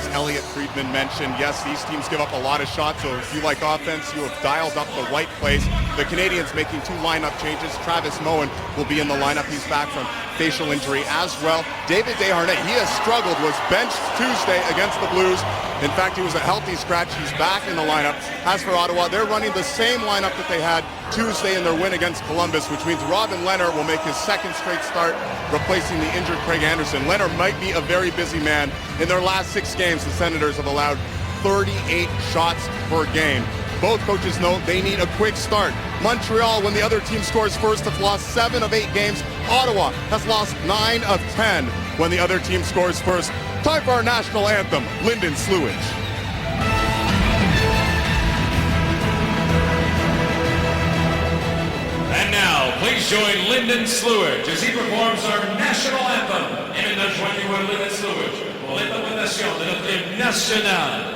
as Elliot Friedman mentioned, yes, these teams give up a lot of shots, so if you like offense, you have dialed up the right place. The Canadians making 2 lineup changes. Travis Moen will be in the lineup. He's back from facial injury as well. David Desharnais, he has struggled, was benched Tuesday against the Blues. In fact, he was a healthy scratch. He's back in the lineup. As for Ottawa, they're running the same lineup that they had Tuesday in their win against Columbus, which means Robin Lehner will make his second straight start, replacing the injured Craig Anderson. Lehner might be a very busy man. In their last 6 games, the Senators have allowed 38 shots per game. Both coaches know they need a quick start. Montreal, when the other team scores first, have lost 7 of 8 games. Ottawa has lost 9 of 10 when the other team scores first. Time for our national anthem, Lyndon Sluage. And now, please join Lyndon Sluage as he performs our national anthem. Et maintenant, joignez-vous Lyndon Sluage pour l'interprétation de notre hymne national.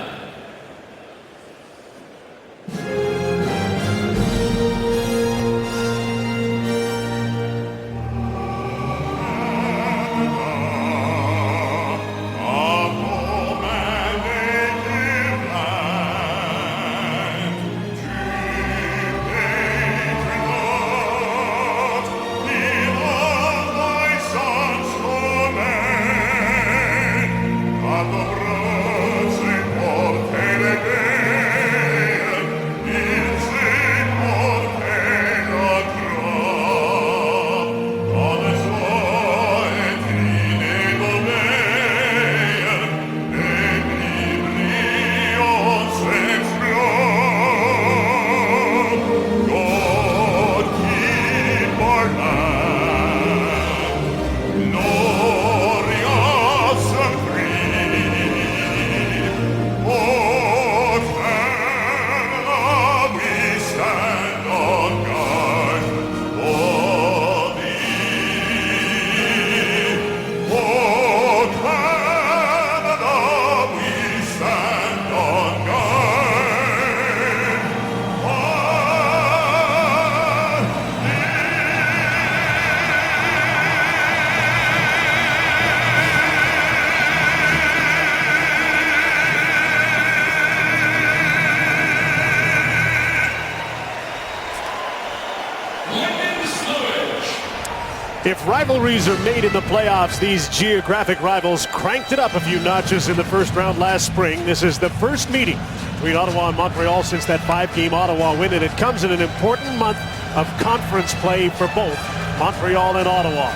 If rivalries are made in the playoffs, these geographic rivals cranked it up a few notches in the first round last spring. This is the first meeting between Ottawa and Montreal since that 5-game Ottawa win, and it comes in an important month of conference play for both Montreal and Ottawa.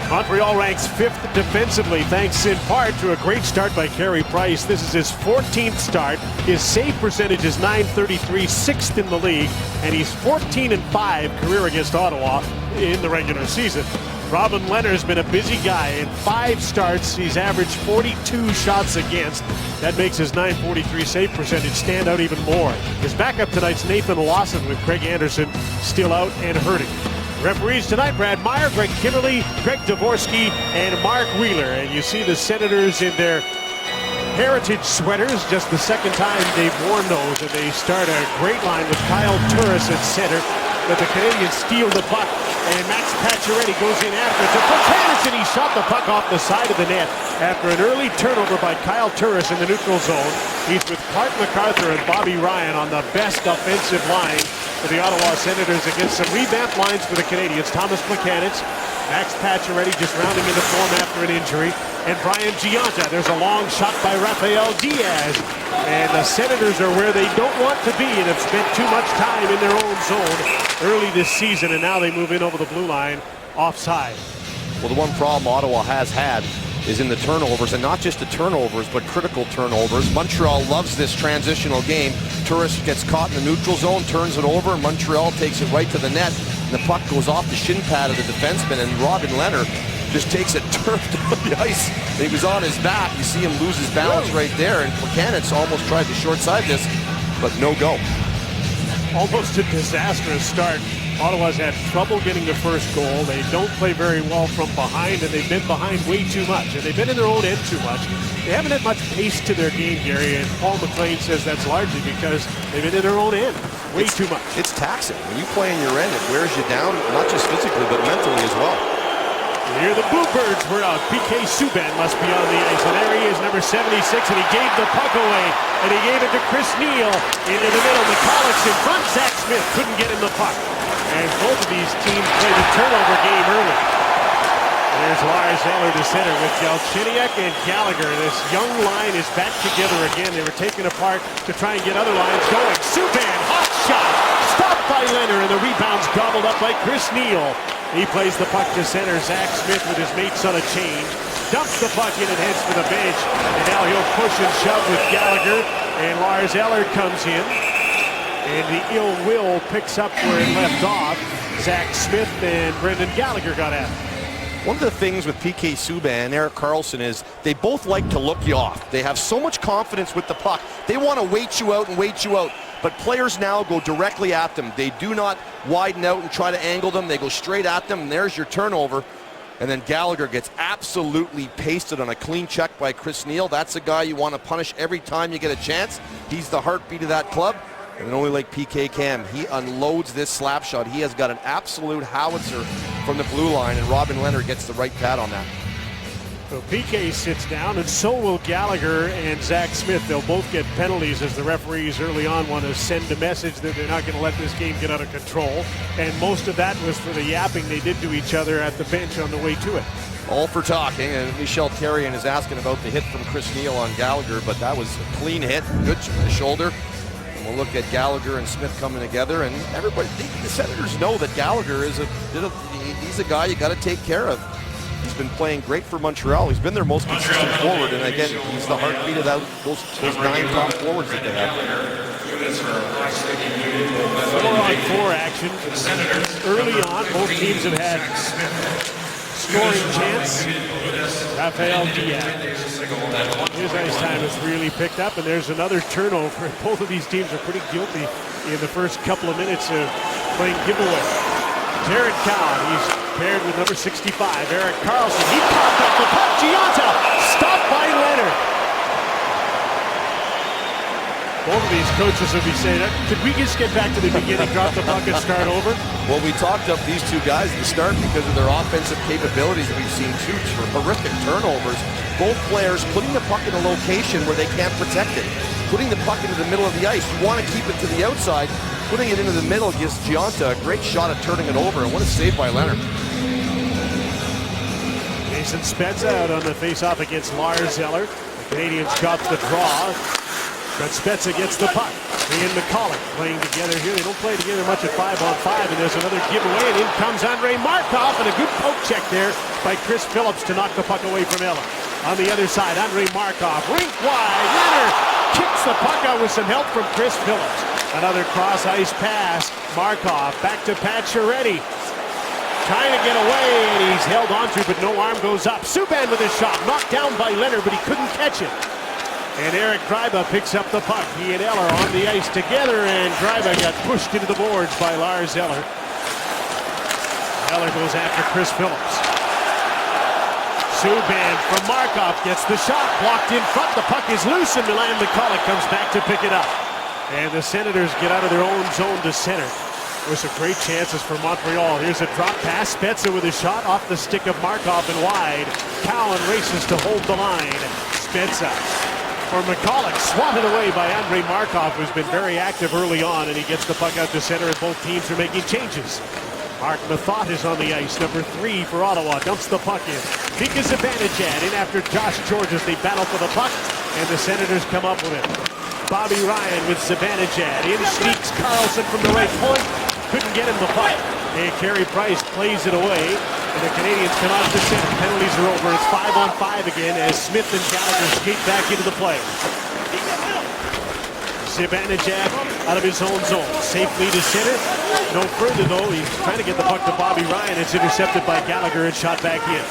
Montreal ranks 5th defensively, thanks in part to a great start by Carey Price. This is his 14th start. His save percentage is .933, 6th in the league, and he's 14-5 career against Ottawa in the regular season. Robin Lehner's been a busy guy. In 5 starts, he's averaged 42 shots against. That makes his .943 save percentage stand out even more. His backup tonight's Nathan Lawson, with Craig Anderson still out and hurting. Referees tonight, Brad Meyer, Greg Kimberly, Greg Dvorsky, and Mark Wheeler. And you see the Senators in their heritage sweaters, just the second time they've worn those. And they start a great line with Kyle Turris at center. But the Canadians steal the puck, and Max Pacioretty goes in after it to Plekanec, and he shot the puck off the side of the net after an early turnover by Kyle Turris in the neutral zone. He's with Clark MacArthur and Bobby Ryan on the best offensive line for the Ottawa Senators against some revamped lines for the Canadians. Thomas Plekanec, Max Pacioretty just rounding into form after an injury, and Brian Gionta. There's a long shot by Rafael Diaz, and the Senators are where they don't want to be and have spent too much time in their own zone early this season, and now they move in over the blue line offside. Well, the one problem Ottawa has had is in the turnovers, and not just the turnovers, but critical turnovers. Montreal loves this transitional game. Turris gets caught in the neutral zone, turns it over, and Montreal takes it right to the net, and the puck goes off the shin pad of the defenseman, and Robin Lehner just takes it turned on the ice. And he was on his back. You see him lose his balance right there, and Plekanec almost tried to short side this, but no go. Almost a disastrous start. Ottawa's had trouble getting the first goal. They don't play very well from behind, and they've been behind way too much. And they've been in their own end too much. They haven't had much pace to their game, Gary, and Paul McLean says that's largely because they've been in their own end way too much. It's taxing. When you play in your end, it wears you down, not just physically, but mentally as well. Here the Bluebirds were out. PK Subban must be on the ice, and there he is, number 76, and he gave the puck away. And he gave it to Chris Neal into the middle. McCulloch's in front. Zach Smith couldn't get him the puck. And both of these teams played a turnover game early. There's Lars Eller to center with Galchenyuk and Gallagher. This young line is back together again. They were taken apart to try and get other lines going. Subban, hot shot, stopped by Leonard, and the rebound's gobbled up by Chris Neal. He plays the puck to center. Zach Smith with his mates on a change. Dumps the puck in and heads for the bench. And now he'll push and shove with Gallagher. And Lars Eller comes in. And the ill will picks up where it left off. Zach Smith and Brendan Gallagher got at it. One of the things with PK Subban and Erik Karlsson is they both like to look you off. They have so much confidence with the puck. They want to wait you out and wait you out. But players now go directly at them. They do not widen out and try to angle them. They go straight at them, and there's your turnover. And then Gallagher gets absolutely pasted on a clean check by Chris Neal. That's a guy you want to punish every time you get a chance. He's the heartbeat of that club. And only like PK can, he unloads this slap shot. He has got an absolute howitzer from the blue line, and Robin Leonard gets the right pad on that. So PK sits down, and so will Gallagher and Zach Smith. They'll both get penalties as the referees early on want to send a message that they're not going to let this game get out of control. And most of that was for the yapping they did to each other at the bench on the way to it. All for talking, and Michel Therrien is asking about the hit from Chris Neal on Gallagher, but that was a clean hit, good shoulder. And we'll look at Gallagher and Smith coming together, and everybody, the Senators know that Gallagher is he's a guy you got to take care of. He's been playing great for Montreal. He's been their most consistent forward, and again, he's the heartbeat of those 9 top forwards that they have. 4-on-4 action. Early on, both teams have had scoring chance. Rafael Diaz. His ice time has really picked up, and there's another turnover. Both of these teams are pretty guilty in the first couple of minutes of playing giveaway. Jared Cowan, he's paired with number 65, Erik Karlsson. He popped up the puck. Gionta stopped by Leonard. Both of these coaches will be saying, could we just get back to the beginning, drop the puck and start over? Well, we talked up these two guys at the start because of their offensive capabilities. We've seen 2 horrific turnovers. Both players putting the puck in a location where they can't protect it. Putting the puck into the middle of the ice. You want to keep it to the outside. Putting it into the middle gives Gionta a great shot at turning it over. And what a save by Leonard. Jason Spezza out on the face-off against Lars Eller. The Canadians got the draw. But Spezza gets the puck. He and McCulloch playing together here. They don't play together much at 5-on-5, and there's another giveaway, and in comes Andrei Markov, and a good poke check there by Chris Phillips to knock the puck away from Eller. On the other side, Andrei Markov, rink wide. Leonard kicks the puck out with some help from Chris Phillips. Another cross-ice pass. Markov back to Pacioretty. Trying to get away, and he's held onto, but no arm goes up. Subban with a shot, knocked down by Leonard, but he couldn't catch it. And Eric Gryba picks up the puck. He and Eller on the ice together, and Gryba got pushed into the boards by Lars Eller. Eller goes after Chris Phillips. Subban from Markov gets the shot, blocked in front. The puck is loose, and Milan McCulloch comes back to pick it up. And the Senators get out of their own zone to center. There's some great chances for Montreal. Here's a drop pass. Spezza with a shot off the stick of Markov and wide. Cowan races to hold the line. Spezza for McCulloch, swatted away by Andrei Markov, who's been very active early on, and he gets the puck out to center, and both teams are making changes. Mark Mathot is on the ice, number 3 for Ottawa, dumps the puck in. Mika Zibanejad in after Josh George as they battle for the puck, and the Senators come up with it. Bobby Ryan with Zibanejad, in sneaks Karlsson from the right point, couldn't get him the puck. And Carey Price plays it away, and the Canadians come out to center. Penalties are over. It's 5-on-5 again as Smith and Gallagher skate back into the play. Zibanejad out of his own zone, safely to center. No further though. He's trying to get the puck to Bobby Ryan. It's intercepted by Gallagher and shot back in.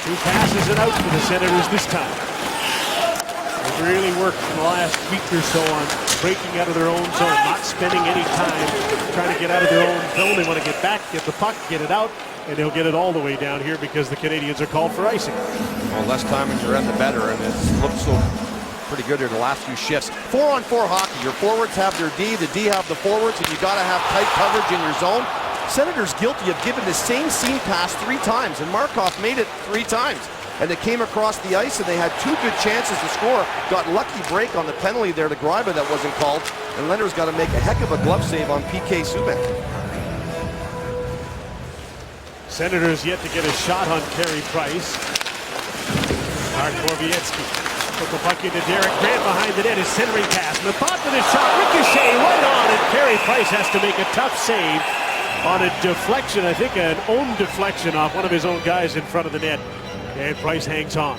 2 passes and out for the Senators this time. They've really worked in the last week or so on breaking out of their own zone, not spending any time trying to get out of their own zone. They want to get back, get the puck, get it out, and they'll get it all the way down here because the Canadians are called for icing. Well, less time in your end, the better, and it's looked so pretty good here the last few shifts. 4-on-4 hockey. Your forwards have their D, the D have the forwards, and you got to have tight coverage in your zone. Senators guilty of giving the same seam pass 3 times, and Markov made it 3 times. and they came across the ice, and they had two good chances to score. Got lucky break on the penalty there to Greiba that wasn't called, and Leonard's got to make a heck of a glove save on PK Subban. Senators yet to get a shot on Carey Price. Mark Borowiecki put the puck into Derek Grant behind the net. His centering pass. And the thought for the shot. Ricochet right on. And Carey Price has to make a tough save on a deflection. I think an own deflection off one of his own guys in front of the net. And Price hangs on.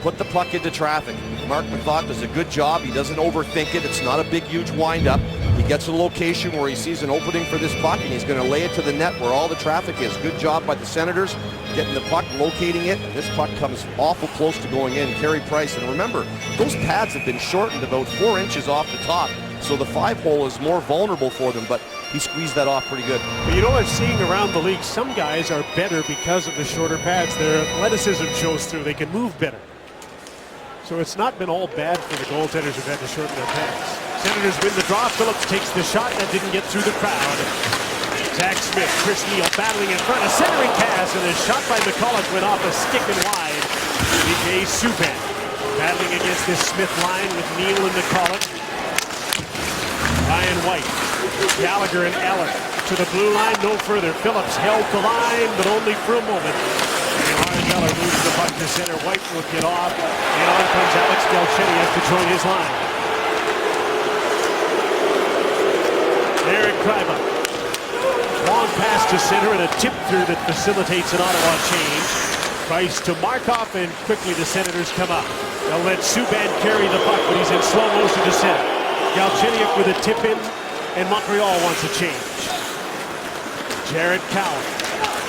Put the puck into traffic. Mark McLeod does a good job. He doesn't overthink it. It's not a big, huge windup. He gets a location where he sees an opening for this puck, and he's going to lay it to the net where all the traffic is. Good job by the Senators getting the puck, locating it. And this puck comes awful close to going in. Carey Price, and remember, those pads have been shortened about 4 inches off the top, so the 5-hole is more vulnerable for them, but he squeezed that off pretty good. But you know what I'm seeing around the league? Some guys are better because of the shorter pads. Their athleticism shows through. They can move better. So it's not been all bad for the goaltenders who've had to shorten their pads. Senators win the draw. Phillips takes the shot. That didn't get through the crowd. Zach Smith, Chris Neal battling in front. A centering pass, and a shot by McCulloch went off a stick and wide. PK Subban battling against this Smith line with Neal and McCulloch. Ryan White, Gallagher and Eller to the blue line. No further. Phillips held the line, but only for a moment. Eller moves the puck to center. White will get off, and on comes Alex Galchenyuk has to join his line. Eric Greiba. Long pass to center and a tip through that facilitates an Ottawa change. Price to Markov, and quickly the Senators come up. They'll let Subban carry the puck, but he's in slow motion to center. Galchenyuk with a tip in, and Montreal wants a change. Jared Cowan.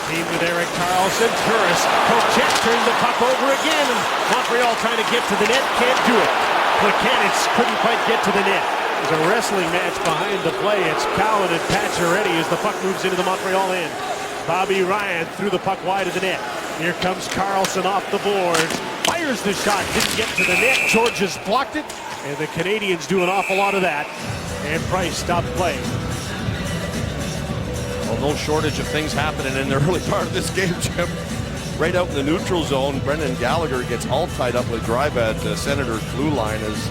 Team with Erik Karlsson. Turris. Kocheck turned the puck over again, and Montreal trying to get to the net. Can't do it. Plekanec couldn't quite get to the net. There's a wrestling match behind the play. It's Cowan and Pacioretty as the puck moves into the Montreal end. Bobby Ryan threw the puck wide of the net. Here comes Karlsson off the boards. Fires the shot. Didn't get to the net. Georges blocked it. And the Canadians do an awful lot of that. And Price stopped playing. Well, no shortage of things happening in the early part of this game, Jim. Right out in the neutral zone, Brendan Gallagher gets all tied up with Greiba at the Senators' blue line as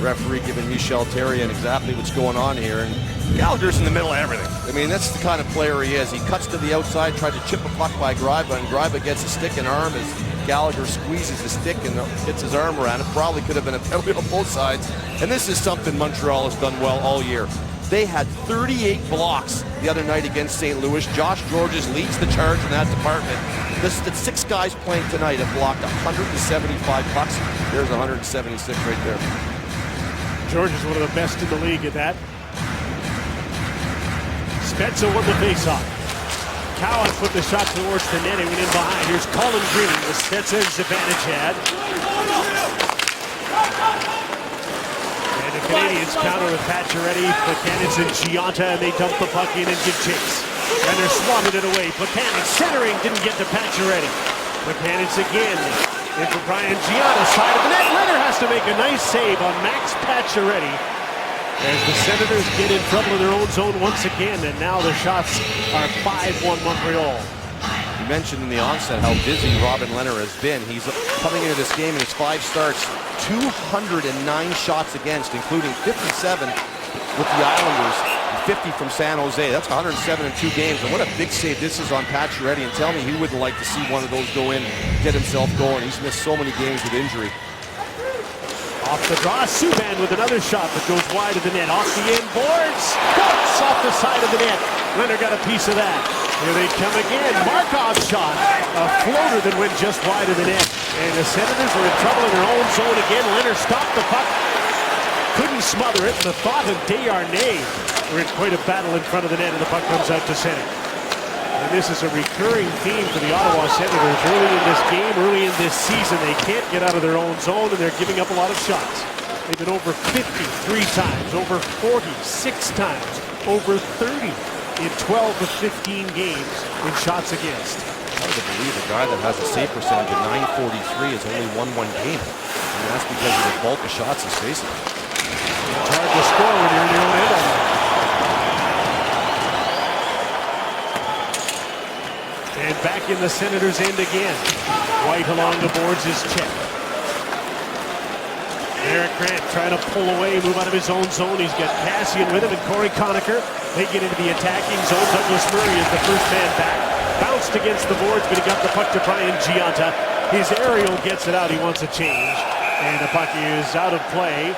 referee giving Michel Therrien exactly what's going on here. And Gallagher's in the middle of everything. I mean, that's the kind of player he is. He cuts to the outside, tried to chip a puck by Greiba, and Greiba gets a stick and arm as Gallagher squeezes the stick and gets his arm around it. Probably could have been a penalty on both sides. And this is something Montreal has done well all year. They had 38 blocks the other night against St. Louis. Josh Georges leads the charge in that department. The 6 guys playing tonight have blocked 175 pucks. There's 176 right there. George is one of the best in the league at that. Spezza won the faceoff. Cowan put the shot towards the net and went in behind. Here's Colin Green with Spezza and Zibanejad. And the Canadians counter with Pacioretty, Plekanec, and Gionta, and they dump the puck in and give chase. And they're swatted it away. Plekanec centering, didn't get to Pacioretty. Plekanec again. In for Brian Gionta, side of the net. Leonard has to make a nice save on Max Pacioretty as the Senators get in trouble in their own zone once again, and now the shots are 5-1 Montreal. You mentioned in the onset how busy Robin Leonard has been. He's coming into this game in his 5 starts, 209 shots against, including 57 with the Islanders, 50 from San Jose. That's 107 in 2 games. And what a big save this is on Pacioretty. And tell me he wouldn't like to see one of those go in, get himself going. He's missed so many games with injury. Off the draw, Subban with another shot that goes wide of the net. Off the end boards, cuts off the side of the net. Leonard got a piece of that. Here they come again. Markov's shot, a floater that went just wide of the net. And the Senators are in trouble in their own zone again. Leonard stopped the puck, couldn't smother it. The thought of Desharnais were in quite a battle in front of the net, and the puck comes out to center. And this is a recurring theme for the Ottawa Senators early in this game, early in this season. They can't get out of their own zone, and they're giving up a lot of shots. They've been over 50 3 times, over 40 6 times, over 30 in 12 of 15 games in shots against. Hard to believe a guy that has a save percentage of .943 has only won 1 game. And that's because of the bulk of shots he's facing. It's hard to score when you're in your own end. And back in the Senators' end again. White along the boards is checked. Eric Grant trying to pull away, move out of his own zone. He's got Cassian with him and Corey Conacher. They get into the attacking zone. Douglas Murray is the first man back. Bounced against the boards, but he got the puck to Brian Giunta. His aerial gets it out. He wants a change. And the puck is out of play.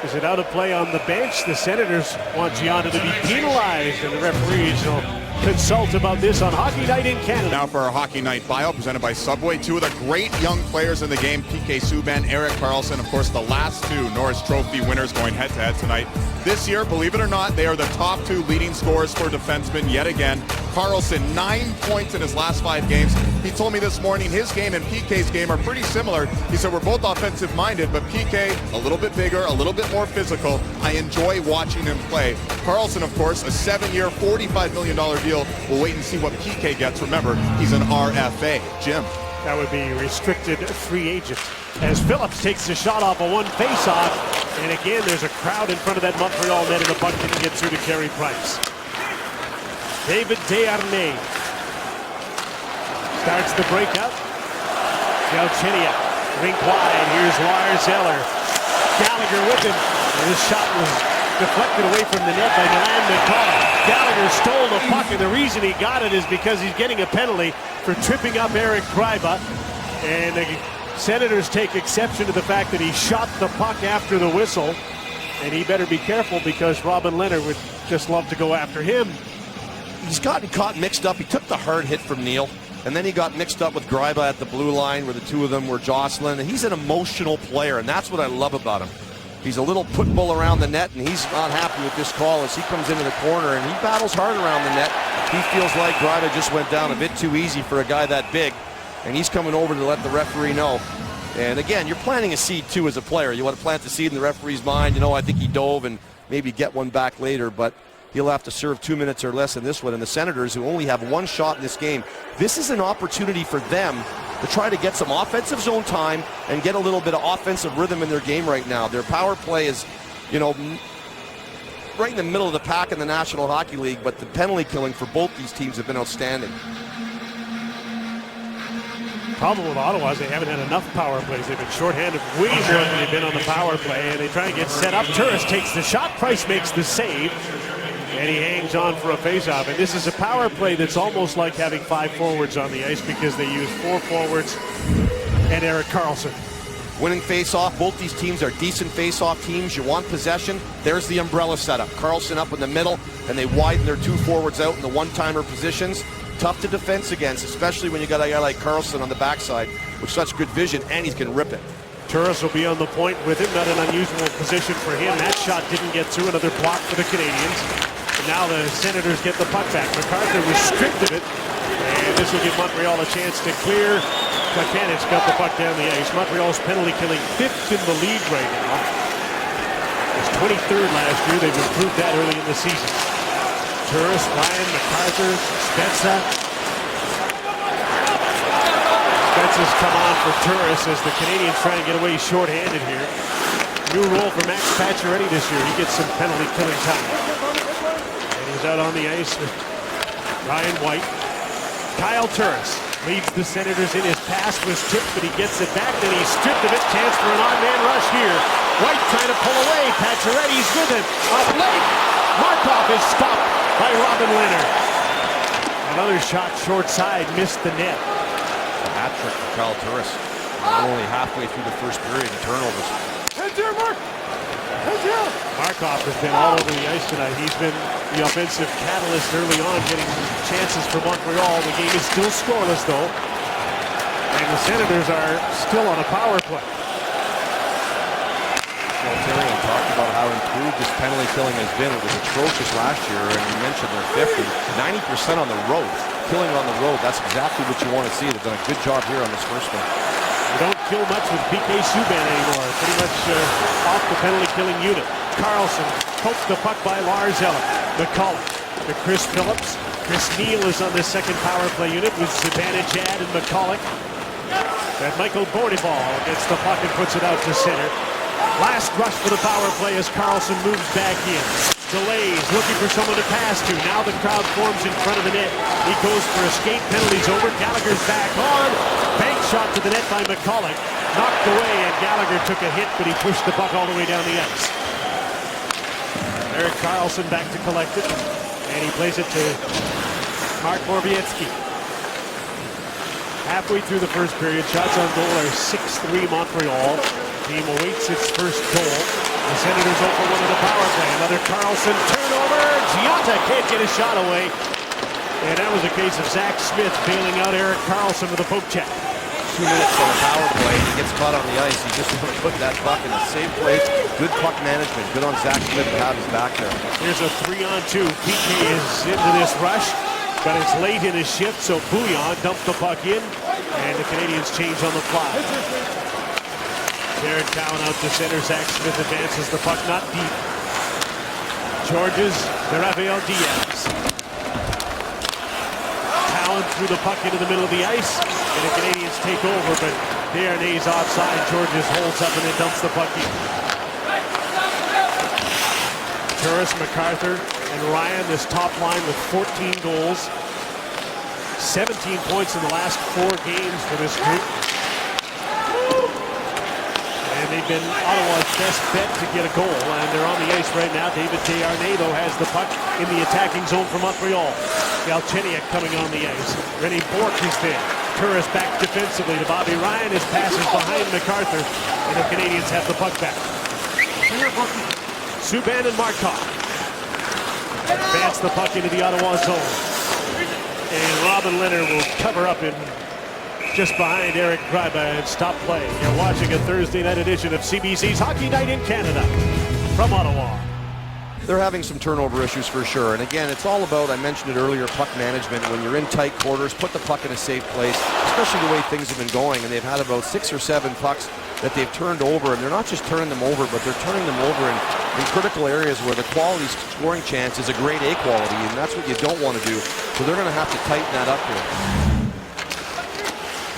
Is it out of play on the bench? The Senators want Giunta to be penalized, and the referees will consult about this on Hockey Night in Canada. Now for our Hockey Night bio presented by Subway. Two of the great young players in the game, PK Subban, Erik Karlsson. Of course, the last two Norris Trophy winners going head-to-head tonight. This year, believe it or not, they are the top two leading scorers for defensemen yet again. Karlsson, 9 points in his last 5 games. He told me this morning his game and PK's game are pretty similar. He said we're both offensive-minded, but PK a little bit bigger, a little bit more physical. I enjoy watching him play. Karlsson, of course, a 7-year, $45 million deal. We'll wait and see what PK gets. Remember, he's an RFA. Jim. That would be restricted free agent. As Phillips takes the shot off a one face-off. And again, there's a crowd in front of that Montreal net, and the puck didn't get through to Carey Price. David Desharnais starts the breakup. Galchenyuk, rink wide. Here's Lars Eller. Gallagher with him. And his shot was deflected away from the net by Milan McCullough. Gallagher stole the puck, and the reason he got it is because he's getting a penalty for tripping up Eric Gryba. And the Senators take exception to the fact that he shot the puck after the whistle. And he better be careful because Robin Leonard would just love to go after him. He's gotten caught mixed up. He took the hard hit from Neal, and then he got mixed up with Gryba at the blue line where the two of them were jostling. And he's an emotional player, and that's what I love about him. He's a little pit bull around the net, and he's not happy with this call as he comes into the corner, and he battles hard around the net. He feels like Gryba just went down a bit too easy for a guy that big, and he's coming over to let the referee know. And again, you're planting a seed too as a player. You want to plant the seed in the referee's mind. You know, I think he dove and maybe get one back later, but he'll have to serve 2 minutes or less in this one. And the Senators, who only have one shot in this game, this is an opportunity for them to try to get some offensive zone time and get a little bit of offensive rhythm in their game right now. Their power play is, you know, right in the middle of the pack in the National Hockey League, but the penalty killing for both these teams have been outstanding. Problem with Ottawa is they haven't had enough power plays. They've been shorthanded way more than they've been on the power play, and they try and get set up. Turris takes the shot. Price makes the save, and he hangs on for a faceoff. And this is a power play that's almost like having 5 forwards on the ice because they use 4 forwards and Erik Karlsson. Winning face-off. Both these teams are decent face-off teams. You want possession. There's the umbrella setup. Karlsson up in the middle, and they widen their 2 forwards out in the one-timer positions. Tough to defense against, especially when you got a guy like Karlsson on the backside with such good vision, and he can rip it. Turris will be on the point with him. Not an unusual position for him. That shot didn't get through. Another block for the Canadians. And now the Senators get the puck back. MacArthur restricted it, and this will give Montreal a chance to clear. McCann's got the puck down the ice. Montreal's penalty killing 5th in the league right now. It was 23rd last year. They've improved that early in the season. Turris, Ryan, MacArthur, Spezza. Spezza's come on for Turris as the Canadians try and get away shorthanded here. New role for Max Pacioretty this year. He gets some penalty killing time. And he's out on the ice with Ryan White. Kyle Turris leads the Senators in. His pass was tipped, but he gets it back. Then he's stripped of it. Chance for an on-man rush here. White trying to pull away. Pacioretty's with him. Up late. Markov is stopped by Robin Leonard. Another shot short side, missed the net. A hat trick for Kyle Turris. Only halfway through the first period in turnovers. Heads here, Mark! Heads here! Markov has been all over the ice tonight. He's been the offensive catalyst early on, getting chances for Montreal. The game is still scoreless, though. And the Senators are still on a power play. Tyrion talked about how improved this penalty killing has been. It was atrocious last year, and you mentioned they're 50. 90% on the road. Killing on the road, that's exactly what you want to see. They've done a good job here on this first one. They don't kill much with PK Subban anymore. Pretty much off the penalty killing unit. Karlsson pokes the puck by Lars Eller. McCullough to Chris Phillips. Chris Neal is on the second power play unit with Zibanejad and McCullough. And Michael Borneball gets the puck and puts it out to center. Last rush for the power play as Karlsson moves back in. delays, looking for someone to pass to. Now the crowd forms in front of the net. He goes for a skate, penalties over. Gallagher's back on. Bank shot to the net by McCulloch. Knocked away, and Gallagher took a hit, but he pushed the puck all the way down the ice. Erik Karlsson back to collect it, and he plays it to Mark Borowiecki. Halfway through the first period, shots on goal are 6-3 Montreal. Team awaits its first goal. The Senators open one of the power play. Another Karlsson turnover. Gionta can't get a shot away. And that was a case of Zach Smith bailing out Erik Karlsson with a poke check. 2 minutes on the power play. He gets caught on the ice. He just want to put that puck in a safe place. Good puck management. Good on Zach Smith to have his back there. Here's a 3-on-2. PK is into this rush, but it's late in his shift, so Bouillon dumped the puck in, and the Canadians change on the fly. Jared Cowan out to center. Zach Smith advances the puck, not deep. Georges to Rafael Diaz. Cowan threw the puck into the middle of the ice, and the Canadians take over, but Desharnais offside. Georges holds up and then dumps the puck in. Turris, MacArthur, and Ryan, this top line with 14 goals. 17 points in the last 4 games for this group. And they've been Ottawa's best bet to get a goal, and they're on the ice right now. David Desharnais, though, has the puck in the attacking zone for Montreal. Galchenyuk coming on the ice. René Bourque is there. Turris back defensively to Bobby Ryan. His pass is behind MacArthur, and the Canadians have the puck back. Subban and Markov advance the puck into the Ottawa zone. And Robin Lehner will cover up in just behind Eric Gryba and stop play. You're watching a Thursday night edition of CBC's Hockey Night in Canada from Ottawa. They're having some turnover issues for sure. And again, it's all about, I mentioned it earlier, puck management. When you're in tight quarters, put the puck in a safe place, especially the way things have been going. And they've had about 6 or 7 pucks that they've turned over. And they're not just turning them over, but they're turning them over in critical areas where the quality scoring chance is a grade A quality. And that's what you don't want to do. So they're going to have to tighten that up here.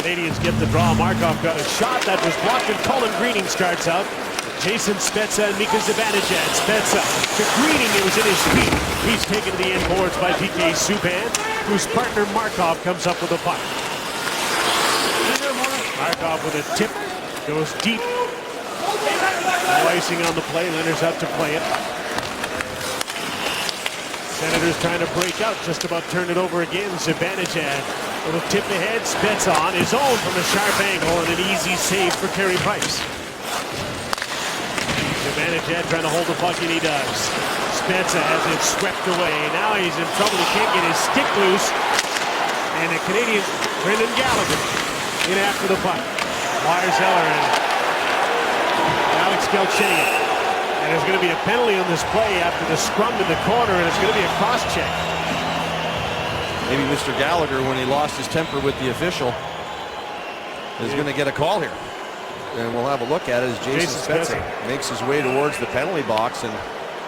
Canadians get the draw. Markov got a shot that was blocked, and Colin Greening starts out. Jason Spezza and Mika Zibanejad. Spezza to Greening, it was in his feet. He's taken to the end boards by PK Subban, whose partner Markov comes up with a puck. Markov with a tip, goes deep. No icing on the play. Leonard's out to play it. Senators trying to break out, just about turn it over again. Zibanejad with a tip ahead. Spezza on his own from a sharp angle, and an easy save for Carey Price. Zibanejad trying to hold the puck, and he does. Spezza has it swept away. Now he's in trouble. He can't get his stick loose. And the Canadians, Brendan Gallagher, in after the puck. Lars Eller and Alex Galchenyuk. And there's going to be a penalty on this play after the scrum in the corner, and it's going to be a cross-check. Maybe Mr. Gallagher, when he lost his temper with the official, is going to get a call here. And we'll have a look at it as Jason Spezza makes his way towards the penalty box. And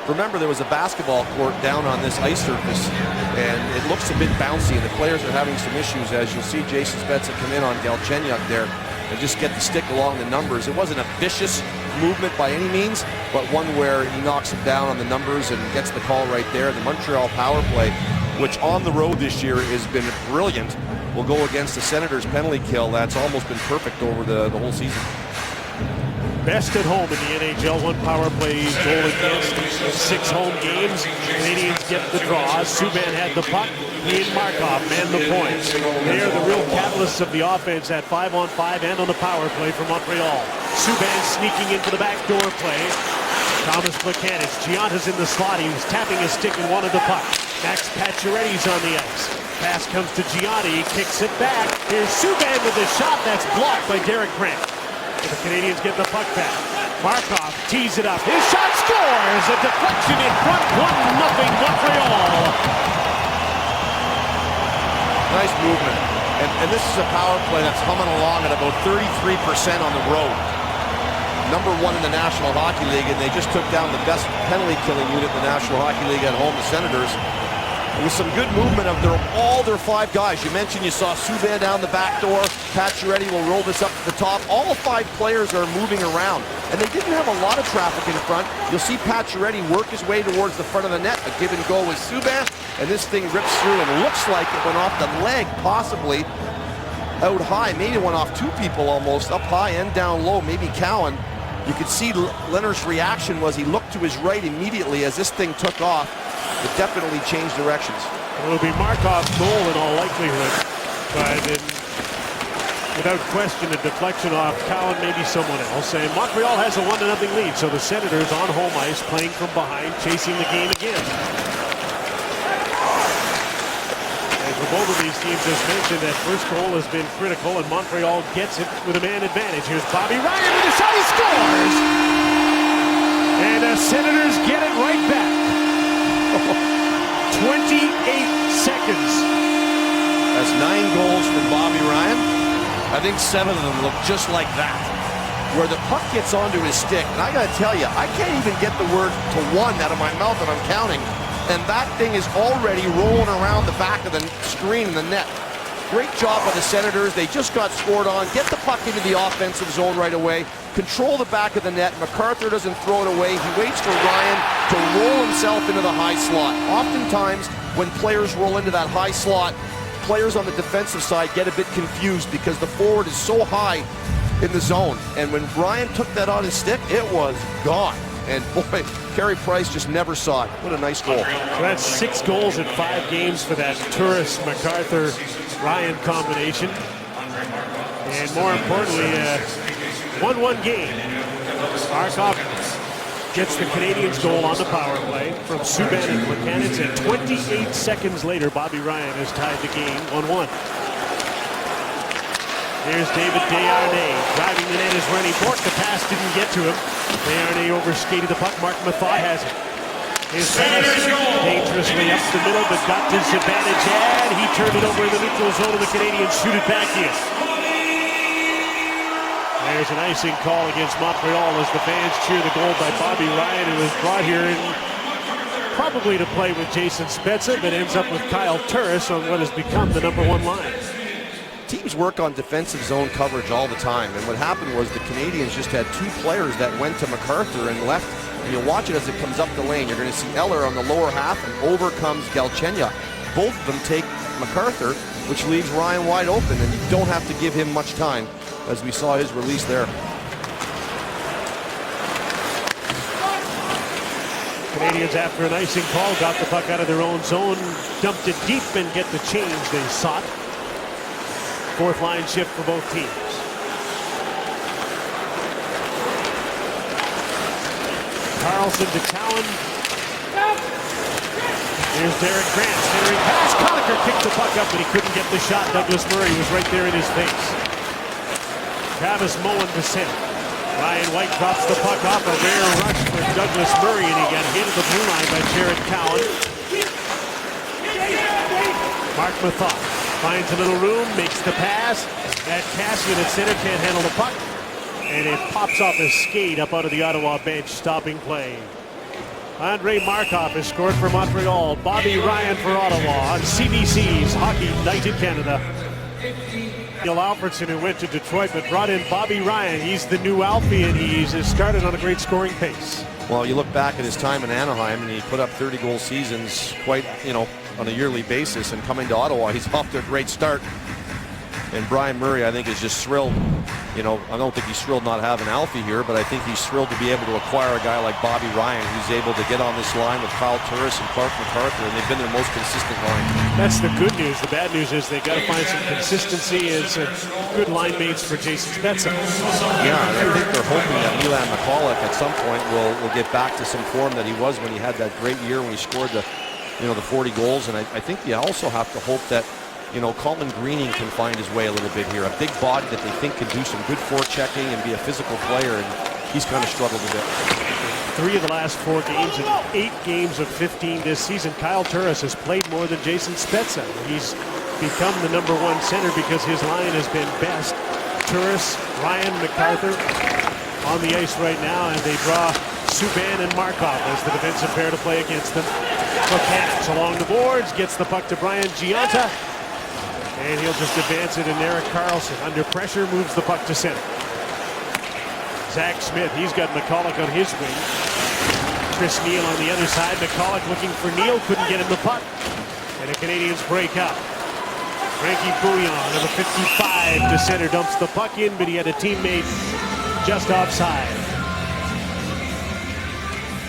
remember, there was a basketball court down on this ice surface, and it looks a bit bouncy, and the players are having some issues, as you'll see Jason Spezza come in on Galchenyuk there and just get the stick along the numbers. It wasn't a vicious movement by any means, but one where he knocks him down on the numbers and gets the call right there. The Montreal power play, which on the road this year has been brilliant, will go against the Senators' penalty kill. That's almost been perfect over the whole season. Best at home in the NHL, 1 power play goal against, 6 home games. Canadians get the draws. Subban had the puck. He and Markov man the points. They are the real catalysts of the offense at 5-on-5 and on the power play for Montreal. Subban sneaking into the backdoor play. Thomas Plekanec. Gionta's in the slot. He was tapping his stick and wanted the puck. Max Pacioretty's on the ice. Pass comes to Gionta. He kicks it back. Here's Subban with a shot that's blocked by Derek Grant. The Canadians get the puck back. Markov tees it up. His shot scores! A deflection in front. 1-0 Montreal. Nice movement. And this is a power play that's humming along at about 33% on the road. Number 1 in the National Hockey League, and they just took down the best penalty killing unit in the National Hockey League at home, the Senators. with some good movement of all their 5 guys. You mentioned you saw Subban down the back door. Pacioretty will roll this up to the top. All 5 players are moving around, and they didn't have a lot of traffic in front. You'll see Pacioretty work his way towards the front of the net. A give and go with Subban, and this thing rips through and looks like it went off the leg, possibly out high. Maybe it went off 2 people almost, up high and down low. Maybe Cowan. You could see Leonard's reaction was he looked to his right immediately as this thing took off. It definitely changed directions. It will be Markov's goal in all likelihood, but without question a deflection off Cowan, maybe someone else. And Montreal has a 1-0 lead, so the Senators on home ice playing from behind, chasing the game again. And for both of these teams, as mentioned, that first goal has been critical, and Montreal gets it with a man advantage. Here's Bobby Ryan with a shot, he scores! And the Senators get it right back. 28 seconds. That's 9 goals from Bobby Ryan. I think 7 of them look just like that, where the puck gets onto his stick. And I gotta tell you, I can't even get the word to 1 out of my mouth, and I'm counting. And that thing is already rolling around the back of the screen in the net. Great job by the Senators. They just got scored on. Get the puck into the offensive zone right away. Control the back of the net. MacArthur doesn't throw it away. He waits for Ryan to roll himself into the high slot. Oftentimes, when players roll into that high slot, players on the defensive side get a bit confused because the forward is so high in the zone. And when Ryan took that on his stick, it was gone. And boy, Carey Price just never saw it. What a nice goal. So that's 6 goals in 5 games for that Turris-MacArthur-Ryan combination. And more importantly, 1-1 game. Markov gets the Canadiens goal on the power play from Subban and Plekanec, and 28 seconds later, Bobby Ryan has tied the game 1-1. Here's David Desharnais driving the net is Rennie Bourque. The pass didn't get to him. Desharnais overskated the puck. Mark Methot has it. His pass dangerously up the middle, but got disadvantage, and he turned it over in the neutral zone, and the Canadiens shoot it back in. There's an icing call against Montreal as the fans cheer the goal by Bobby Ryan, who was brought here probably to play with Jason Spezza, but ends up with Kyle Turris on what has become the #1 line. Teams work on defensive zone coverage all the time, and what happened was the Canadiens just had 2 players that went to MacArthur and left. And you'll watch it as it comes up the lane. You're going to see Eller on the lower half, and over comes Galchenyuk. Both of them take MacArthur, which leaves Ryan wide open, and you don't have to give him much time, as we saw his release there. Canadiens, after an icing call, got the puck out of their own zone, dumped it deep, and get the change they sought. 4th line shift for both teams. Carlson to Cowan. Here's Derek Grant. Centering pass. Conacher picked the puck up, but he couldn't get the shot. Douglas Murray was right there in his face. Travis Moen to center. Ryan White drops the puck off. A rare rush for Douglas Murray, and he got hit at the blue line by Jared Cowan. Mark Methot finds a little room, makes the pass. That Cassian at center can't handle the puck, and it pops off his skate up out of the Ottawa bench, stopping play. Andre Markov has scored for Montreal. Bobby Ryan for Ottawa on CBC's Hockey Night in Canada. Neil Alfredson, who went to Detroit but brought in Bobby Ryan. He's the new Alfie, and he's started on a great scoring pace. Well, you look back at his time in Anaheim, and he put up 30-goal seasons quite, on a yearly basis, and coming to Ottawa, he's off to a great start. And Brian Murray, I think, is just thrilled. I don't think he's thrilled not having Alfie here, but I think he's thrilled to be able to acquire a guy like Bobby Ryan, who's able to get on this line with Kyle Turris and Clark MacArthur, and they've been their most consistent line. That's the good news. The bad news is they've got to find some consistency and some good line mates for Jason Spezza. Yeah, and I think they're hoping that Milan McCulloch at some point will get back to some form that he was when he had that great year when he scored the 40 goals. And I think you also have to hope that Colin Greening can find his way a little bit here. A big body that they think can do some good forechecking and be a physical player, and he's kind of struggled a bit. 3 of the last 4 games and 8 games of 15 this season. Kyle Turris has played more than Jason Spezza. He's become the #1 center because his line has been best. Turris, Ryan, MacArthur on the ice right now, and they draw Subban and Markov as the defensive pair to play against them. Buchanan's along the boards, gets the puck to Brian Giunta, and he'll just advance it, and Erik Karlsson under pressure moves the puck to center. Zach Smith, he's got McCulloch on his wing. Chris Neil on the other side. McCulloch looking for Neil, couldn't get him the puck, and the Canadians break up. Frankie Bouillon, number 55, to center, dumps the puck in, but he had a teammate just offside.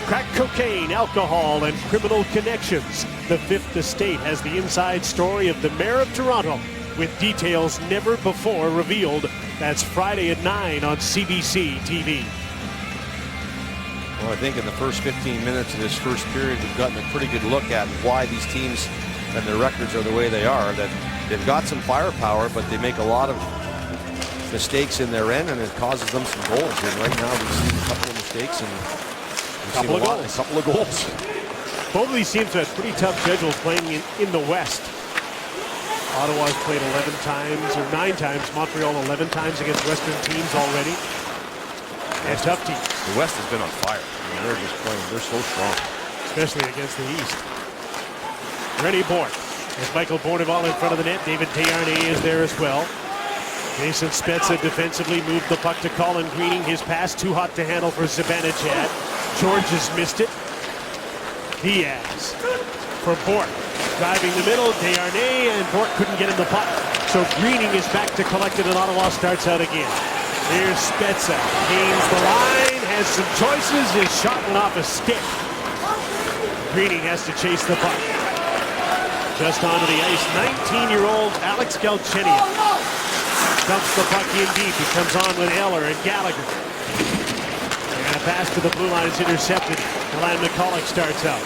Crack cocaine, alcohol, and criminal connections. The Fifth Estate has the inside story of the mayor of Toronto with details never before revealed. That's Friday at 9 on CBC TV. Well, I think in the first 15 minutes of this first period, we've gotten a pretty good look at why these teams and their records are the way they are. That they've got some firepower, but they make a lot of mistakes in their end, and it causes them some goals. And right now, we've seen a couple of mistakes and a couple of goals. Both of these teams have pretty tough schedules playing in the West. Ottawa's played 11 times, or 9 times. Montreal 11 times against Western teams already. And tough teams. The West has been on fire. I mean, they're just playing. They're so strong. Especially against the East. Ready Bourque. There's Michael Bournival in front of the net. David Desharnais is there as well. Jason Spezza defensively moved the puck to Colin Greening. His pass too hot to handle for Zibanejad. George has missed it. Diaz for Bourque. Driving the middle, Desharnais, and Bourque couldn't get him the puck. So Greening is back to collect it, and Ottawa starts out again. Here's Spezza. Gains the line, has some choices. His shot went off a stick. Greening has to chase the puck. Just onto the ice, 19-year-old Alex Galchenyuk dumps the puck in deep. He comes on with Eller and Gallagher. And a pass to the blue line is intercepted. Milan McCulloch starts out.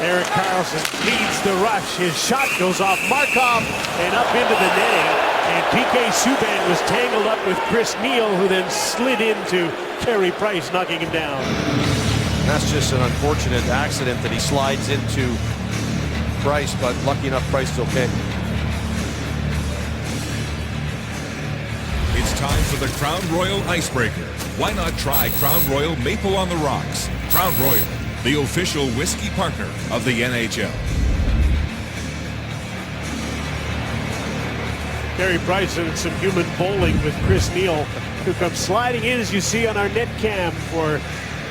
Erik Karlsson leads the rush. His shot goes off Markov and up into the netting. And PK Subban was tangled up with Chris Neil, who then slid into Carey Price, knocking him down. That's just an unfortunate accident that he slides into Price, but lucky enough, Price is okay. It's time for the Crown Royal Icebreaker. Why not try Crown Royal Maple on the Rocks? Crown Royal, the official whiskey partner of the NHL. Carey Price and some human bowling with Chris Neil, who comes sliding in, as you see on our net cam for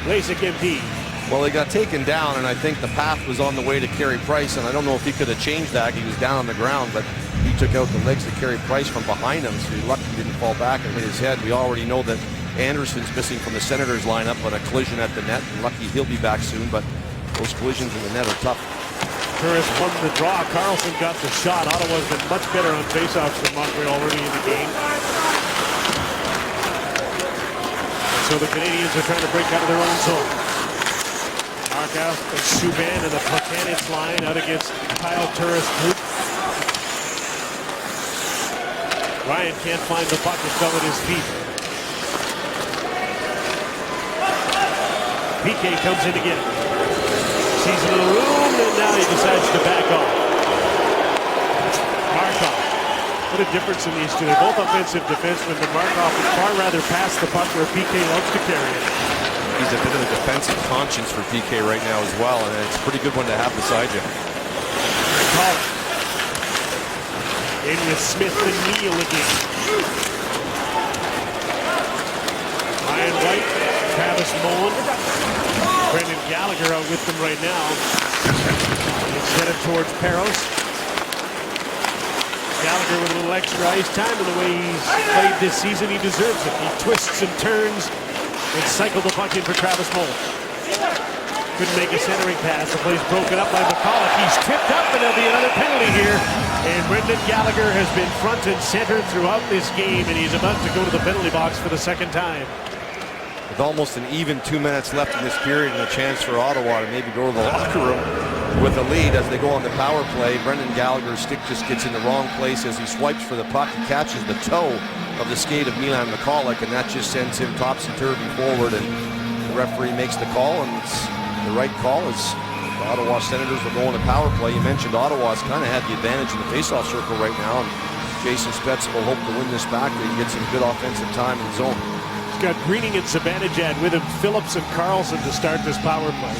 LASIK MD. Well, he got taken down, and I think the path was on the way to Carey Price, and I don't know if he could have changed that. He was down on the ground, but he took out the legs of Carey Price from behind him, so he lucky he didn't fall back and hit his head. We already know that Anderson's missing from the Senators lineup on a collision at the net, and lucky he'll be back soon, but those collisions in the net are tough. Turris won the draw. Karlsson got the shot. Ottawa's been much better on faceoffs than Montreal early in the game. And so the Canadians are trying to break out of their own zone. Markov and Subban and the Buchanan's line out against Kyle Turris' group. Ryan can't find the puck. It fell at his feet. PK comes in to get it. Sees a little room, and now he decides to back off. Markov. What a difference in these two. They're both offensive defensemen, but Markov would far rather pass the puck where PK loves to carry it. He's a bit of a defensive conscience for PK right now as well, and it's a pretty good one to have beside you. Call it. In with Smith and Neil again. Ryan White, Travis Mullen, Brendan Gallagher out with them right now. It's headed towards Peros. Gallagher with a little extra ice time, and the way he's played this season, he deserves it. He twists and turns and cycled the puck in for Travis Mullen. Couldn't make a centering pass. The play's broken up by McCulloch. He's tripped up, and there'll be another penalty here. And Brendan Gallagher has been front and center throughout this game, and he's about to go to the penalty box for the second time. With almost an even 2 minutes left in this period and a chance for Ottawa to maybe go to the locker room with a lead as they go on the power play, Brendan Gallagher's stick just gets in the wrong place as he swipes for the puck. He catches the toe of the skate of Milan McCulloch, and that just sends him topsy-turvy forward, and the referee makes the call, and it's the right call as the Ottawa Senators will go on the power play. You mentioned Ottawa's kind of had the advantage in the faceoff circle right now, and Jason Spezza will hope to win this back. They get some good offensive time in the zone. He's got Greening and Zibanejad with him, Phillips and Karlsson to start this power play.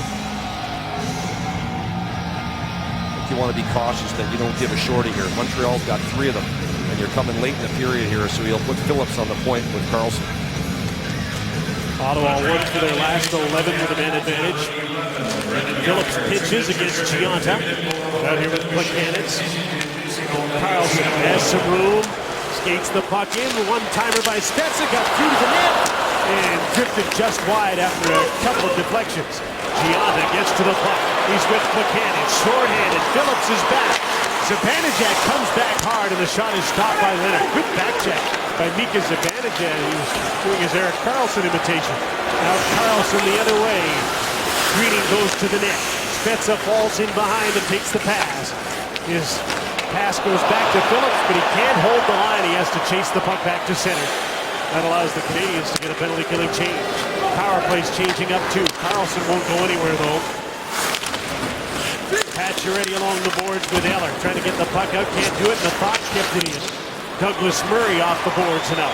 want to be cautious that you don't give a shorty here. Montreal's got 3 of them, and you're coming late in the period here, so he'll put Phillips on the point with Carlson. Ottawa worked for their last 11 with a man advantage. Phillips pitches against Giunta. Out here with Plekanec. Carlson has some room. Skates the puck in. One-timer by Spezza. Got through to the net. And drifted just wide after a couple of deflections. Giunta gets to the puck. He's with Plekanec. Short-handed. Phillips is back. Zibanejad comes back hard, and the shot is stopped by Leonard. Good back check by Mika Zibanejad. He was doing his Erik Karlsson imitation. Now Karlsson the other way. Greening goes to the net. Spezza falls in behind and takes the pass. His pass goes back to Phillips, but he can't hold the line. He has to chase the puck back to center. That allows the Canadiens to get a penalty-killing change. Power play's changing up too. Karlsson won't go anywhere though. Pacioretty along the boards with Eller, trying to get the puck out, can't do it, and the Fox kept it in. Douglas Murray off the boards and out.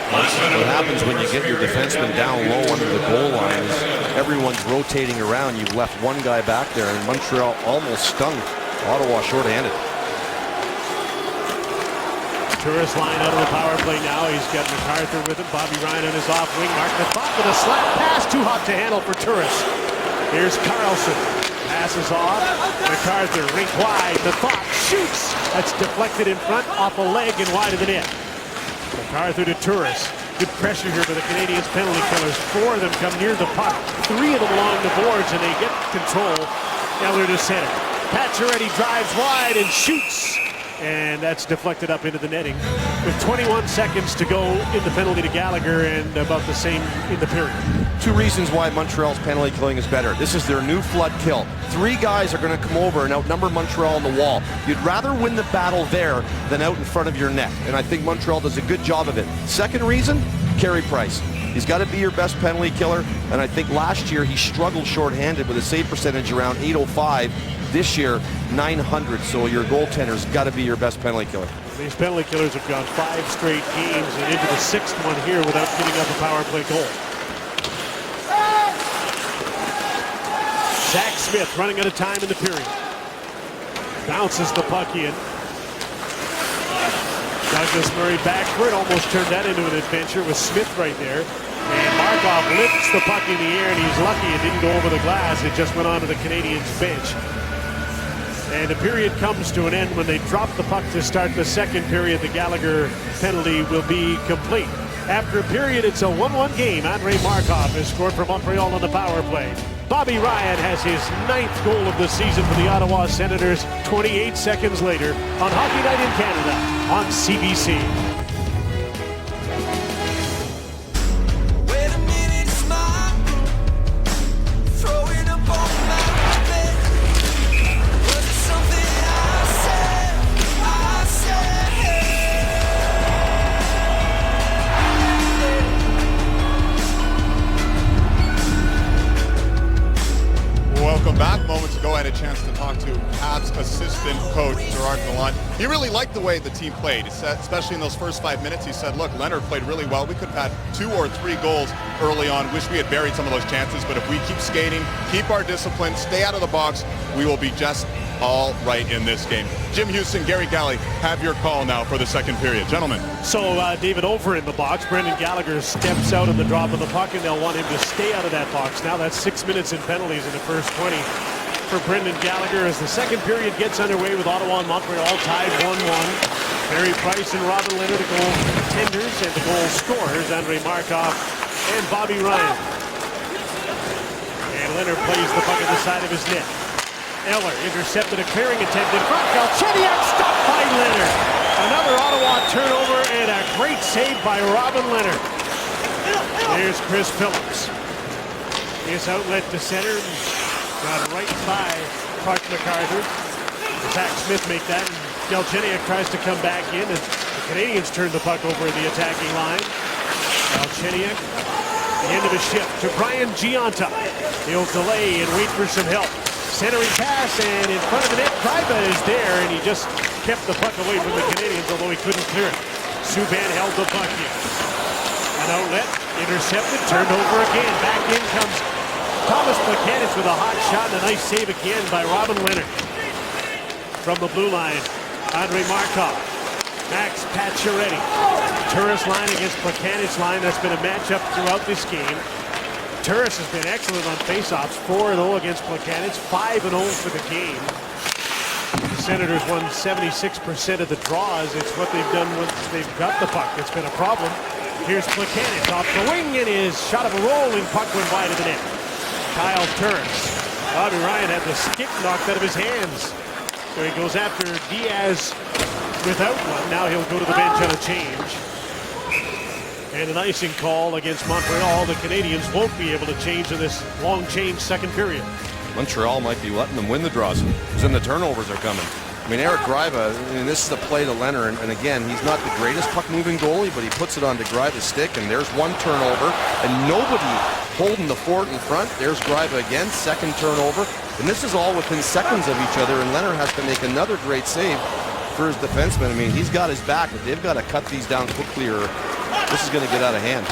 What happens when you get your defenseman down low under the goal line is everyone's rotating around. You've left one guy back there, and Montreal almost stung Ottawa short-handed. Turris line out of the power play now. He's got MacArthur with him. Bobby Ryan on his off wing. Mark the thought with a slap pass. Too hot to handle for Turris. Here's Karlsson. Passes off. MacArthur rink wide. The thought shoots. That's deflected in front off a leg and wide of the net. MacArthur to Turris. Good pressure here for the Canadiens penalty killers. 4 of them come near the puck. 3 of them along the boards, and they get control. Eller to center. Pacioretty drives wide and shoots. And that's deflected up into the netting. With 21 seconds to go in the penalty to Gallagher and about the same in the period. 2 reasons why Montreal's penalty killing is better. This is their new flood kill. 3 guys are going to come over and outnumber Montreal on the wall. You'd rather win the battle there than out in front of your net. And I think Montreal does a good job of it. Second reason, Carey Price. He's got to be your best penalty killer. And I think last year he struggled shorthanded with a save percentage around .805. This year, .900. So your goaltender's got to be your best penalty killer. These penalty killers have gone 5 straight games and into the 6th one here without giving up a power play goal. Zach Smith running out of time in the period. Bounces the puck in. Douglas Murray backward, almost turned that into an adventure with Smith right there. And Markov lifts the puck in the air, and he's lucky it didn't go over the glass. It just went onto the Canadiens bench. And the period comes to an end when they drop the puck to start the second period. The Gallagher penalty will be complete. After a period, it's a 1-1 game. Andrei Markov has scored for Montreal on the power play. Bobby Ryan has his 9th goal of the season for the Ottawa Senators 28 seconds later on Hockey Night in Canada on CBC. Welcome back. Moments ago, I had a chance to talk to Habs assistant coach Gerard Gallant. He really liked the way the team played, especially in those first 5 minutes. He said, look, Leonard played really well. We could have had 2 or 3 goals early on. Wish we had buried some of those chances, but if we keep skating, keep our discipline, stay out of the box, we will be just all right in this game. Jim Houston, Gary Galley, have your call now for the second period. Gentlemen. So David over in the box. Brendan Gallagher steps out of the drop of the puck, and they'll want him to stay out of that box. Now that's 6 minutes in penalties in the first 20 for Brendan Gallagher as the second period gets underway with Ottawa and Montreal tied 1-1. Barry Price and Robin Leonard, the goal tenders, and the goal scorers, Andrei Markov and Bobby Ryan. And Leonard plays the puck at the side of his net. Eller intercepted a clearing attempt in front. Galchenyuk stopped by Leonard. Another Ottawa turnover and a great save by Robin Leonard. There's Chris Phillips. His outlet to center. Got right by Clark MacArthur. Zach Smith make that. And Galchenyuk tries to come back in. And the Canadiens turn the puck over in the attacking line. Galchenyuk, the end of his shift to Brian Giunta. He'll delay and wait for some help. Centering pass, and in front of the net, Kreiba is there, and he just kept the puck away from the Canadiens, although he couldn't clear it. Subban held the puck in. An outlet, intercepted, turned over again. Back in comes Thomas Plekanec with a hot shot, and a nice save again by Robin Leonard. from the blue line. Andre Markov. Max Pacioretty. Turris line against Plekanec line. That's been a matchup throughout this game. Turris has been excellent on faceoffs. 4-0 against Plekanec. 5-0 for the game. The Senators won 76% of the draws. It's what they've done once they've got the puck. It's been a problem. Here's Plekanec off the wing, and his shot of a rolling puck went wide of the net. Kyle Turris. Bobby Ryan had the stick knocked out of his hands. So he goes after Diaz without one. Now he'll go to the bench on a change. And an icing call against Montreal. The Canadiens won't be able to change in this long change second period. Montreal might be letting them win the draws, because then the turnovers are coming. I mean, Eric Gryba, this is a play to Leonard, and again, he's not the greatest puck-moving goalie, but he puts it onto Gryba's stick, and there's one turnover, and nobody holding the fort in front. There's Gryba again, second turnover, and this is all within seconds of each other, and Leonard has to make another great save for his defenseman. I mean, he's got his back, but they've got to cut these down quickly, or this is going to get out of hand.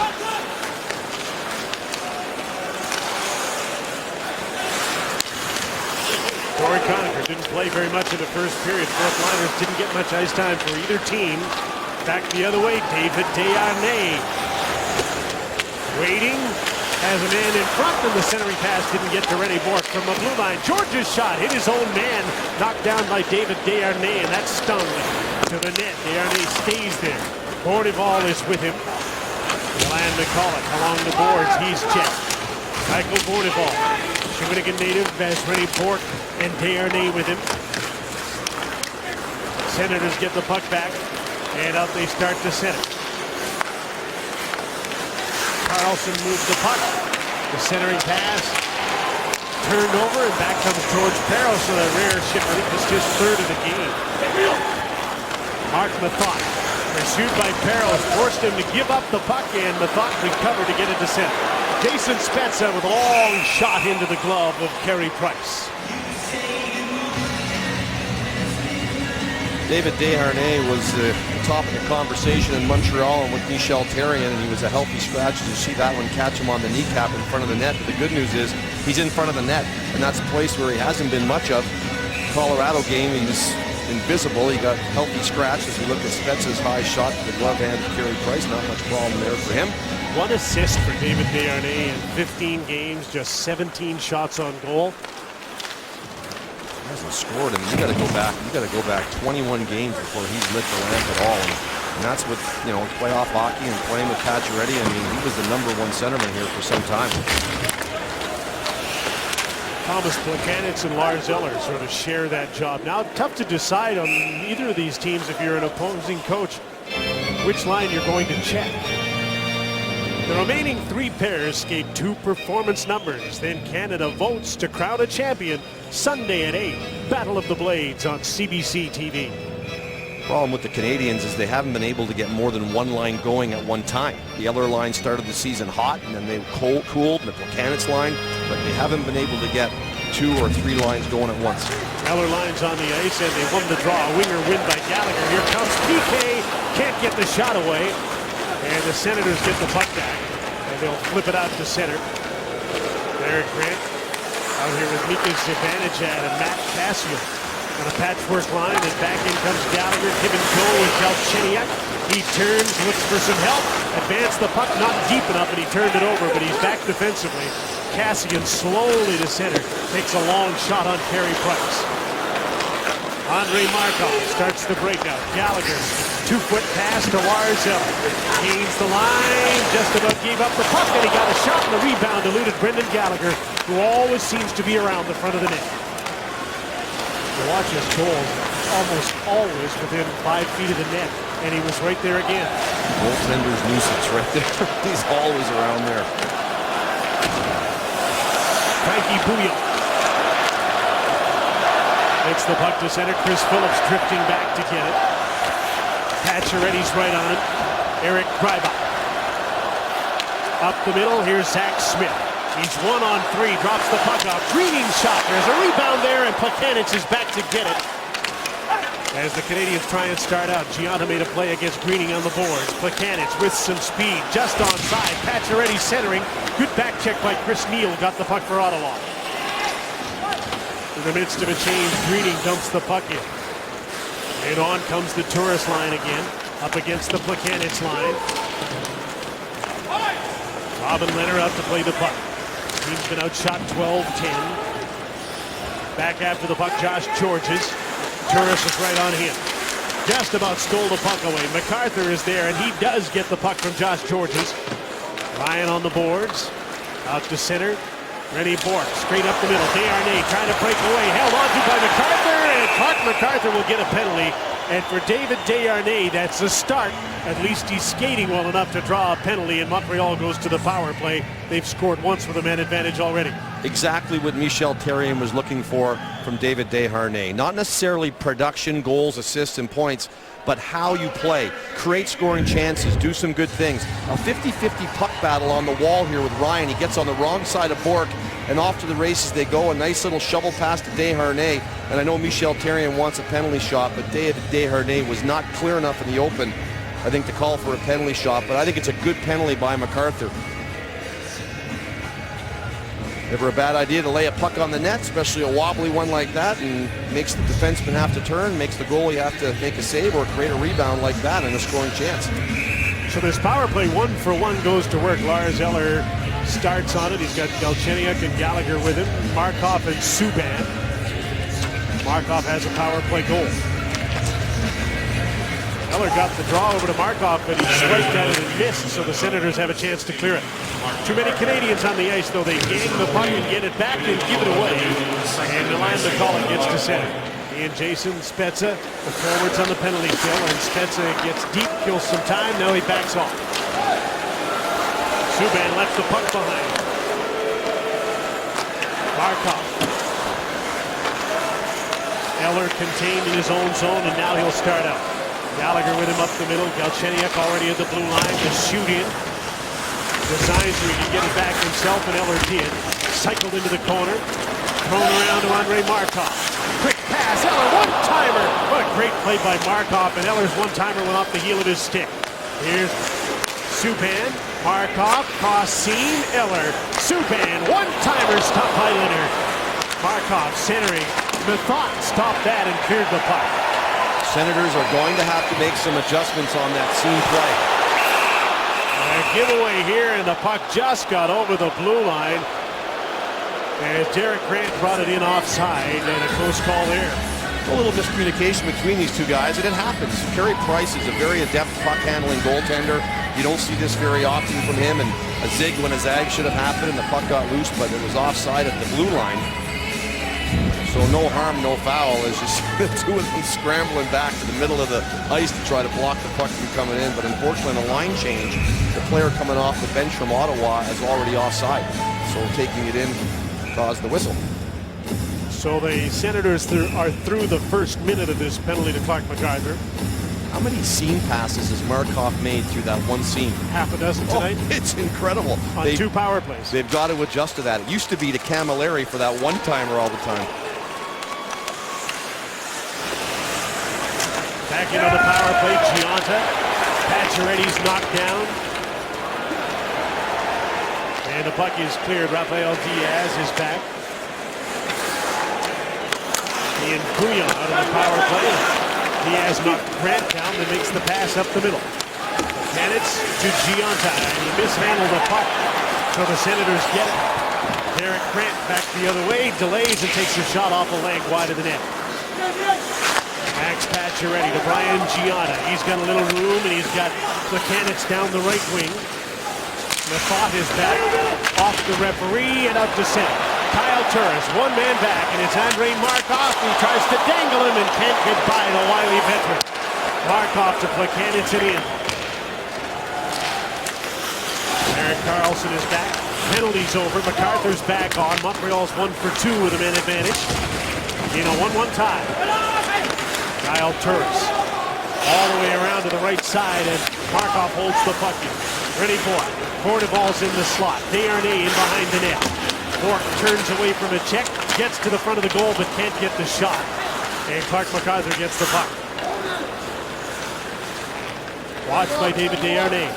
Corey Conacher didn't play very much in the first period. Fourth liners didn't get much ice time for either team. Back the other way, David Desharnais. Waiting, has a man in front, and the centering pass didn't get to René Bourque from the blue line. George's shot hit his own man, knocked down by David Desharnais, and that stung to the net. Desharnais stays there. Bournival is with him. Milan McCulloch along the boards, he's checked. Michael Bournival. Shawinigan native has René Bourque and Desharnais with him. Senators get the puck back, and out they start to center. Carlson moves the puck. The centering pass turned over, and back comes George Parros with a rare ship. I think it's his third of the game. Mark Methot, pursued by Parros, forced him to give up the puck, and Methot recovered to get it to center. Jason Spezza with a long shot into the glove of Carey Price. David Desharnais was the top of the conversation in Montreal and with Michel Therrien, and he was a healthy scratch. You see that one catch him on the kneecap in front of the net. But the good news is he's in front of the net, and that's a place where he hasn't been much of. Colorado game, he was invisible. He got healthy scratch as we look at Spezza's high shot to the glove hand of Carey Price. Not much problem there for him. One assist for David Desharnais in 15 games, just 17 shots on goal. He hasn't scored, and you got to go back 21 games before he's lit the lamp at all. And that's with, playoff hockey and playing with Pacioretty. I mean, he was the #1 centerman here for some time. Thomas Plekanec and Lars Eller sort of share that job. Now, tough to decide on either of these teams if you're an opposing coach which line you're going to check. The remaining 3 pairs skate 2 performance numbers. Then Canada votes to crown a champion Sunday at 8. Battle of the Blades on CBC TV. Problem with the Canadiens is they haven't been able to get more than one line going at one time. The Eller line started the season hot, and then they cooled the Plekanec line, but they haven't been able to get 2 or 3 lines going at once. Eller line's on the ice, and they won the draw. A winger win by Gallagher. Here comes PK. Can't get the shot away. And the Senators get the puck back, and they'll flip it out to center. Eric Grant out here with Mika Zibanejad and Matt Cassio on a patchwork line, and back in comes Gallagher. Give and go with Galchenyuk. He turns, looks for some help. Advanced the puck, not deep enough, and he turned it over, but he's back defensively. Cassian slowly to center. Takes a long shot on Carey Price. Andre Markov starts the breakout. Gallagher, 2-foot pass to Lars Eller. Gains the line, just about gave up the puck, and he got a shot, and the rebound eluded Brendan Gallagher, who always seems to be around the front of the net. You watch his goals, almost always within 5 feet of the net, and he was right there again. Goaltender's nuisance right there. He's always around there. Frankie Bouillon makes the puck to center. Chris Phillips drifting back to get it. Pacioretty's right on him. Eric Gryba. Up the middle, here's Zach Smith. He's 1-on-3, drops the puck off. Greening shot, there's a rebound there, and Plekanec is back to get it. As the Canadiens try and start out, Gianna made a play against Greening on the boards. Plekanec with some speed, just onside. Pacioretty centering. Good back check by Chris Neal, got the puck for Ottawa. In the midst of a change, Greening dumps the puck in. And on comes the Turris line again, up against the Plekanec line. Robin Leonard out to play the puck. Team's been outshot 12-10. Back after the puck, Josh Georges. Turris is right on him. Just about stole the puck away. MacArthur is there, and he does get the puck from Josh Georges. Ryan on the boards. Out to center. Rennie Bourque straight up the middle. Desharnais trying to break away. Held on to by MacArthur, and Clark MacArthur will get a penalty. And for David Desharnais, that's a start. At least he's skating well enough to draw a penalty, and Montreal goes to the power play. They've scored once with a man advantage already. Exactly what Michel Therrien was looking for from David Desharnais. Not necessarily production, goals, assists, and points, but how you play. Create scoring chances, do some good things. A 50-50 puck battle on the wall here with Ryan. He gets on the wrong side of Bourque, and off to the races they go. A nice little shovel pass to Desharnais. And I know Michel Therrien wants a penalty shot, but David Desharnais was not clear enough in the open, I think, to call for a penalty shot. But I think it's a good penalty by MacArthur. Never a bad idea to lay a puck on the net, especially a wobbly one like that, and makes the defenseman have to turn, makes the goalie have to make a save or create a rebound like that and a scoring chance. So this power play 1-for-1 goes to work. Lars Eller starts on it. He's got Galchenyuk and Gallagher with him. Markov and Subban. Markov has a power play goal. Eller got the draw over to Markov, but he swiped at it and missed, so the Senators have a chance to clear it. Too many Canadians on the ice, though. They gang the puck and get it back and give it away. And Milan McCulloch gets to center. And Jason Spezza, the forwards on the penalty kill, and Spezza gets deep, kills some time. Now he backs off. Subban left the puck behind. Markov. Eller contained in his own zone, and now he'll start out. Gallagher with him up the middle. Galchenyuk already at the blue line to shoot in. Designs so he can get it back himself, and Eller did. Cycled into the corner. Thrown around to Andrei Markov. Quick pass. Eller, one-timer. What a great play by Markov, and Eller's one-timer went off the heel of his stick. Here's Subban. Markov. Cross seam. Eller. Subban. One-timer stopped by Leonard. Markov centering. Methot stopped that and cleared the puck. Senators are going to have to make some adjustments on that seam play. A giveaway here, and the puck just got over the blue line. And Derek Grant brought it in offside, and a close call there. A little miscommunication between these two guys, and it happens. Carey Price is a very adept puck-handling goaltender. You don't see this very often from him, and a zig when a zag should have happened, and the puck got loose, but it was offside at the blue line. So no harm, no foul, as you see the two of them scrambling back to the middle of the ice to try to block the puck from coming in. But unfortunately, on a line change, the player coming off the bench from Ottawa is already offside. So taking it in caused the whistle. So the Senators are through the first minute of this penalty to Clark MacArthur. How many seam passes has Markov made through that one seam? Half a dozen tonight. Oh, it's incredible. On two power plays. They've got to adjust to that. It used to be to Camilleri for that one-timer all the time. Back into the power play, Gionta. Pacioretty's knocked down. And the puck is cleared. Rafael Diaz is back. Ian Bouillon out of the power play. Diaz knocked Grant down and makes the pass up the middle. Plekanec to Gionta, and he mishandled the puck. So the Senators get it. Derek Grant back the other way, delays and takes a shot off a leg wide of the net. Max Pacioretty to Brian Gionta. He's got a little room, and he's got Plekanec down the right wing. Methot is back off the referee and up to center. Kyle Turris, one man back, and it's Andrei Markov who tries to dangle him and can't get by the wily veteran. Markov to Plekanec and in. Erik Karlsson is back. Penalty's over. MacArthur's back on. Montreal's 1 for 2 with a man advantage in a 1-1 tie. Kyle Turris all the way around to the right side, and Markov holds the puck in. Ready for it. Fornivall's in the slot. Desharnais in behind the net. Bourque turns away from a check, gets to the front of the goal, but can't get the shot. And Clark MacArthur gets the puck. Watched by David Desharnais.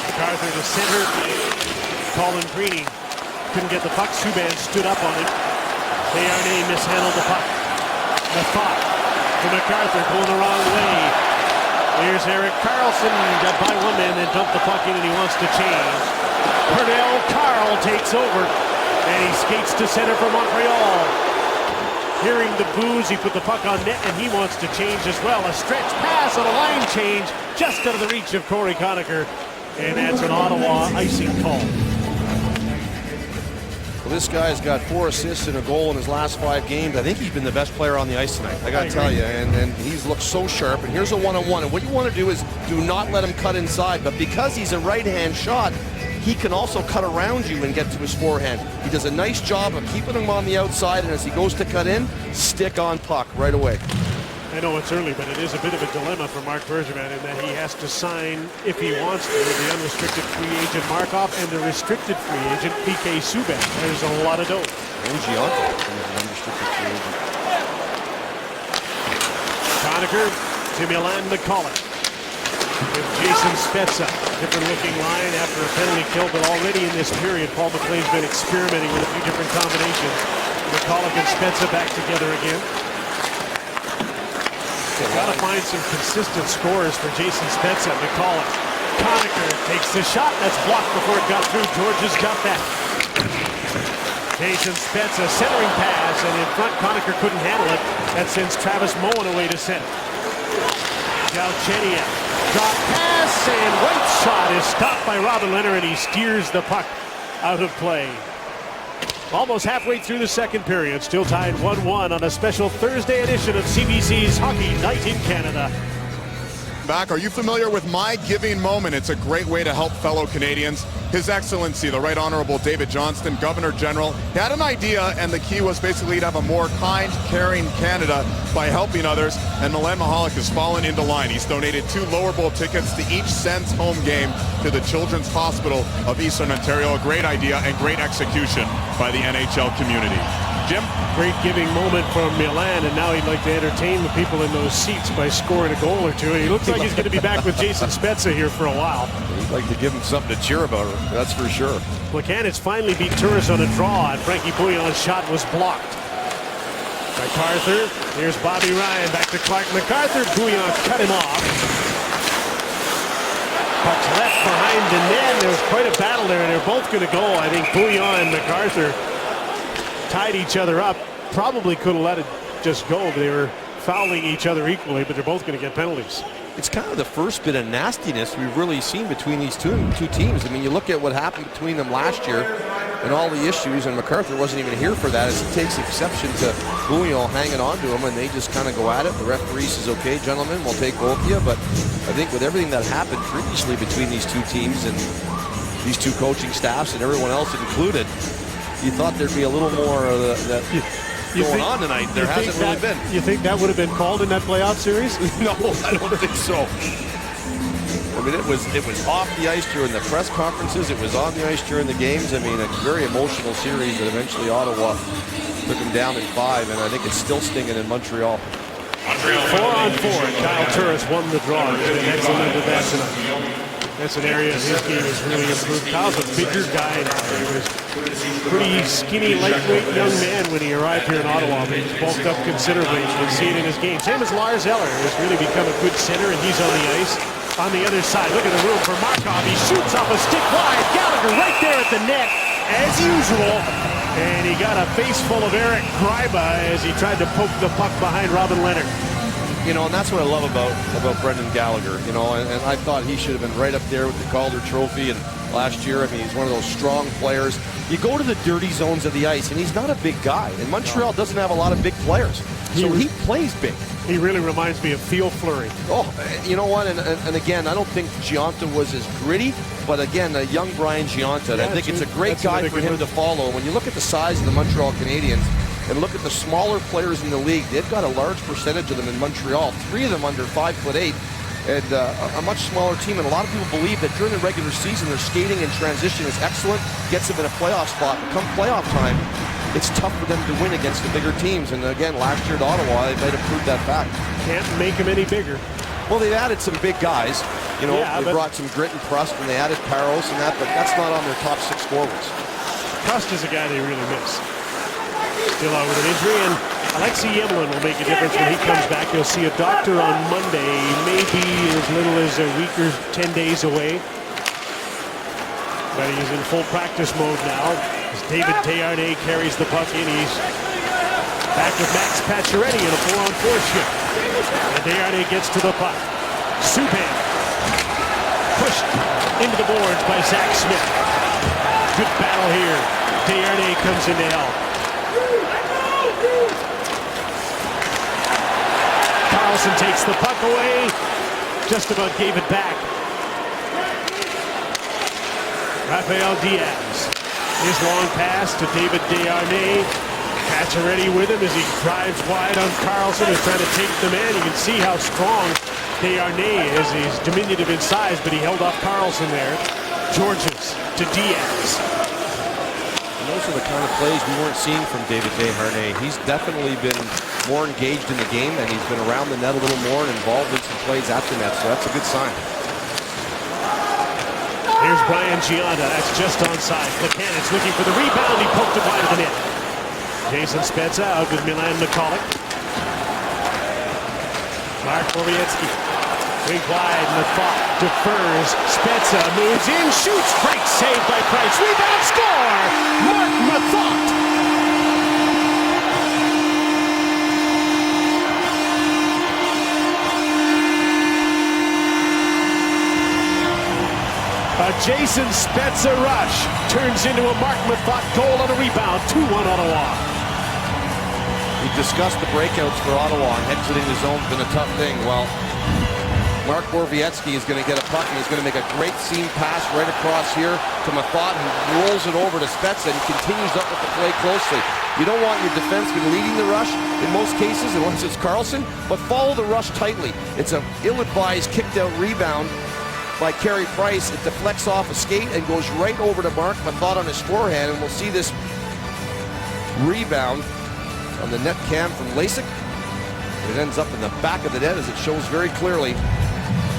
MacArthur to center. Colin Greeny couldn't get the puck. Subban stood up on it. Desharnais mishandled the puck. Methot to MacArthur, going the wrong way. Here's Erik Karlsson, got by one man, then dumped the puck in, and he wants to change. Pernell Carl takes over, and he skates to center for Montreal. Hearing the boos, he put the puck on net, and he wants to change as well. A stretch pass on a line change, just out of the reach of Corey Conacher, and that's an Ottawa icing call. Well, this guy's got 4 assists and a goal in his last 5 games. I think he's been the best player on the ice tonight. I got to tell you, and he's looked so sharp. And here's a one-on-one, and what you want to do is do not let him cut inside. But because he's a right-hand shot, he can also cut around you and get to his forehand. He does a nice job of keeping him on the outside, and as he goes to cut in, stick on puck right away. I know it's early, but it is a bit of a dilemma for Marc Bergevin in that he has to sign, if he wants to, the unrestricted free agent Markov and the restricted free agent PK Subban. There's a lot of dough. And Gianto is an unrestricted free agent. Conacher to Milan McCulloch. With Jason Spezza, different looking line after a penalty kill, but already in this period, Paul McLean's been experimenting with a few different combinations. McCulloch and Spezza back together again. They've got to find some consistent scores for Jason Spezza. McCulloch. Conacher takes the shot. That's blocked before it got through. George has got that. Jason Spezza, centering pass, and in front, Conacher couldn't handle it. That sends Travis Moen away to center. Galchenyuk. Drop pass, and White's shot is stopped by Robin Lehner, and he steers the puck out of play. Almost halfway through the second period, still tied 1-1 on a special Thursday edition of CBC's Hockey Night in Canada. Back, are you familiar with My Giving Moment? It's a great way to help fellow Canadians. His Excellency, the Right Honorable David Johnston, Governor General, he had an idea, and the key was basically to have a more kind, caring Canada by helping others, and Milan Mahalik has fallen into line. He's donated 2 lower bowl tickets to each Sens home game to the Children's Hospital of Eastern Ontario. A great idea and great execution by the NHL community. Jim? Great giving moment from Milan, and now he'd like to entertain the people in those seats by scoring a goal or two. And he looks like he's going to be back with Jason Spezza here for a while. He'd like to give him something to cheer about, that's for sure. Plekanec finally beat Turris on a draw, and Frankie Bouillon's shot was blocked. MacArthur, here's Bobby Ryan, back to Clark MacArthur. Bouillon cut him off. Puck's left behind the net. There was quite a battle there, and they're both going to go. I think Bouillon and MacArthur tied each other up. Probably could have let it just go. They were fouling each other equally, but they're both going to get penalties. It's kind of the first bit of nastiness we've really seen between these two teams. I mean, you look at what happened between them last year and all the issues, and MacArthur wasn't even here for that, as he takes exception to Bouillon hanging on to him, and they just kind of go at it. The referee says, okay, gentlemen, we'll take both of you. But I think with everything that happened previously between these two teams and these two coaching staffs and everyone else included, you thought there'd be a little more of that going on tonight. There hasn't really been. You think that would have been called in that playoff series? No, I don't think so. I mean, it was off the ice during the press conferences. It was on the ice during the games. I mean, a very emotional series that eventually Ottawa took them down in 5, and I think it's still stinging in Montreal. 4-on-4. Kyle Turris won the draw. He's been excellent at that tonight. That's an area of his game has really improved. Kyle's a bigger guy now. He was pretty skinny, lightweight young man when he arrived here in Ottawa, but he's bulked up considerably. You can see it in his game. Same as Lars Eller, who's really become a good center, and he's on the ice. On the other side, look at the room for Markov. He shoots off a stick wide. Gallagher right there at the net, as usual. And he got a face full of Eric Gryba as he tried to poke the puck behind Robin Lehner. You know, and that's what I love about Brendan Gallagher, you know, and I thought he should have been right up there with the Calder Trophy. And last year, I mean, he's one of those strong players. You go to the dirty zones of the ice, and he's not a big guy. And Montreal doesn't have a lot of big players, so he plays big. He really reminds me of Theo Fleury. Oh, you know what? And again, I don't think Giunta was as gritty, but again, a young Brian Giunta. Yeah, I think it's a great guy for him to follow. When you look at the size of the Montreal Canadiens, and look at the smaller players in the league, they've got a large percentage of them in Montreal. 3 of them under 5'8", and a much smaller team. And a lot of people believe that during the regular season, their skating and transition is excellent, gets them in a playoff spot. But come playoff time, it's tough for them to win against the bigger teams. And again, last year at Ottawa, they might have proved that fact. Can't make them any bigger. Well, they've added some big guys. You know, yeah, they brought some grit and crust, and they added Parros and that, but that's not on their top 6 forwards. Crust is a guy they really miss. Still out with an injury, and Alexei Yemlin will make a difference when he comes back. You'll see a doctor on Monday, maybe as little as a week or 10 days away. But he's in full practice mode now as David Desharnais carries the puck in. He's back with Max Pacioretty in a 4-on-4 shift. And Desharnais gets to the puck. Subban pushed into the boards by Zach Smith. Good battle here. Desharnais comes in to help. Carlson takes the puck away. Just about gave it back. Rafael Diaz. His long pass to David Desharnais. Pacioretty with him as he drives wide on Carlson. He's trying to take the man. You can see how strong Desharnais is. He's diminutive in size, but he held off Carlson there. Georges to Diaz. And those are the kind of plays we weren't seeing from David Desharnais. He's definitely been more engaged in the game, and he's been around the net a little more and involved in some plays at the net, so that's a good sign. Here's Brian Gianda. That's just onside. Plekanec looking for the rebound. He poked it wide of the net. Jason Spezza out with Milan Nikolic. Mark Borowiecki. Big wide. Methot defers. Spezza moves in. Shoots. Great save by Price. Rebound. Score. Mark Methot. A Jason Spezza rush turns into a Mark Methot goal on a rebound. 2-1 Ottawa. We discussed the breakouts for Ottawa, and exiting the zone has been a tough thing. Well, Mark Borowiecki is going to get a puck, and he's going to make a great seam pass right across here to Methot, who rolls it over to Spezza and continues up with the play closely. You don't want your defenseman leading the rush in most cases, unless it's Carlson, but follow the rush tightly. It's an ill-advised kicked-out rebound by Carey Price. It deflects off a skate and goes right over to Mark Methot on his forehand, and we'll see this rebound on the net cam from Lasik. It ends up in the back of the net, as it shows very clearly.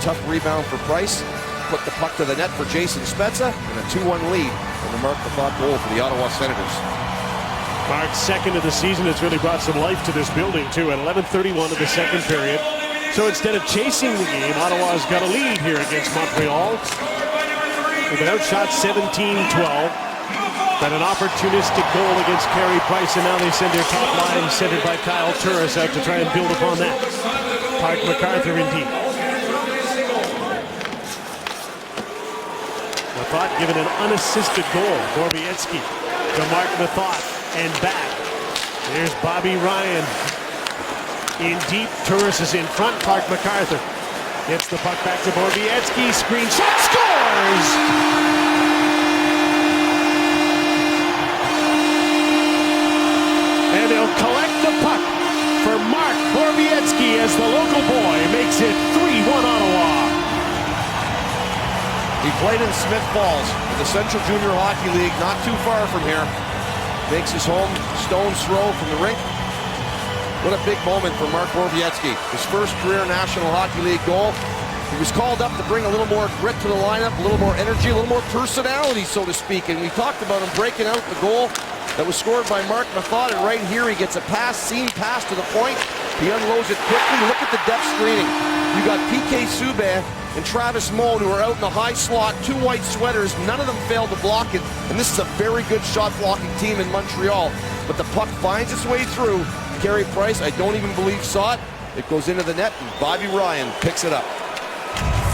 Tough rebound for Price. Put the puck to the net for Jason Spezza, and a 2-1 lead on the Mark Methot goal for the Ottawa Senators. Mark's second of the season has really brought some life to this building, too, at 11:31 of the second period. So instead of chasing the game, Ottawa's got a lead here against Montreal. They've been outshot 17-12. But an opportunistic goal against Carey Price, and now they send their top line, centered by Kyle Turris, out to try and build upon that. Park MacArthur in deep. Methot given an unassisted goal. Borowiecki to Mark Methot and back. There's Bobby Ryan. In deep, Turris is in front. Park MacArthur gets the puck back to Borowiecki. Screen shot, scores! And they'll collect the puck for Mark Borowiecki as the local boy makes it 3-1 Ottawa. He played in Smith Falls in the Central Junior Hockey League, not too far from here. Makes his home stone's throw from the rink. What a big moment for Mark Borowiecki. His first career National Hockey League goal. He was called up to bring a little more grit to the lineup, a little more energy, a little more personality, so to speak. And we talked about him breaking out the goal that was scored by Mark Methot. And right here, he gets a seam pass to the point. He unloads it quickly. Look at the depth screening. You got PK Subban and Travis Moan, who are out in the high slot, two white sweaters. None of them failed to block it. And this is a very good shot blocking team in Montreal. But the puck finds its way through. Carey Price, I don't even believe, saw it. It goes into the net, and Bobby Ryan picks it up.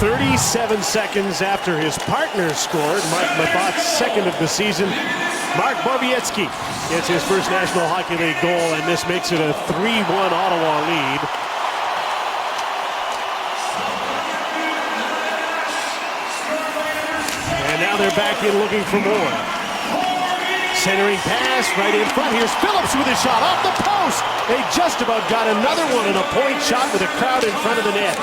37 seconds after his partner scored, Mark Methot's second of the season, Mark Borowiecki gets his first National Hockey League goal, and this makes it a 3-1 Ottawa lead. And now they're back in looking for more. Centering pass right in front. Here's Phillips with a shot off the post. They just about got another one in a point shot with a crowd in front of the net.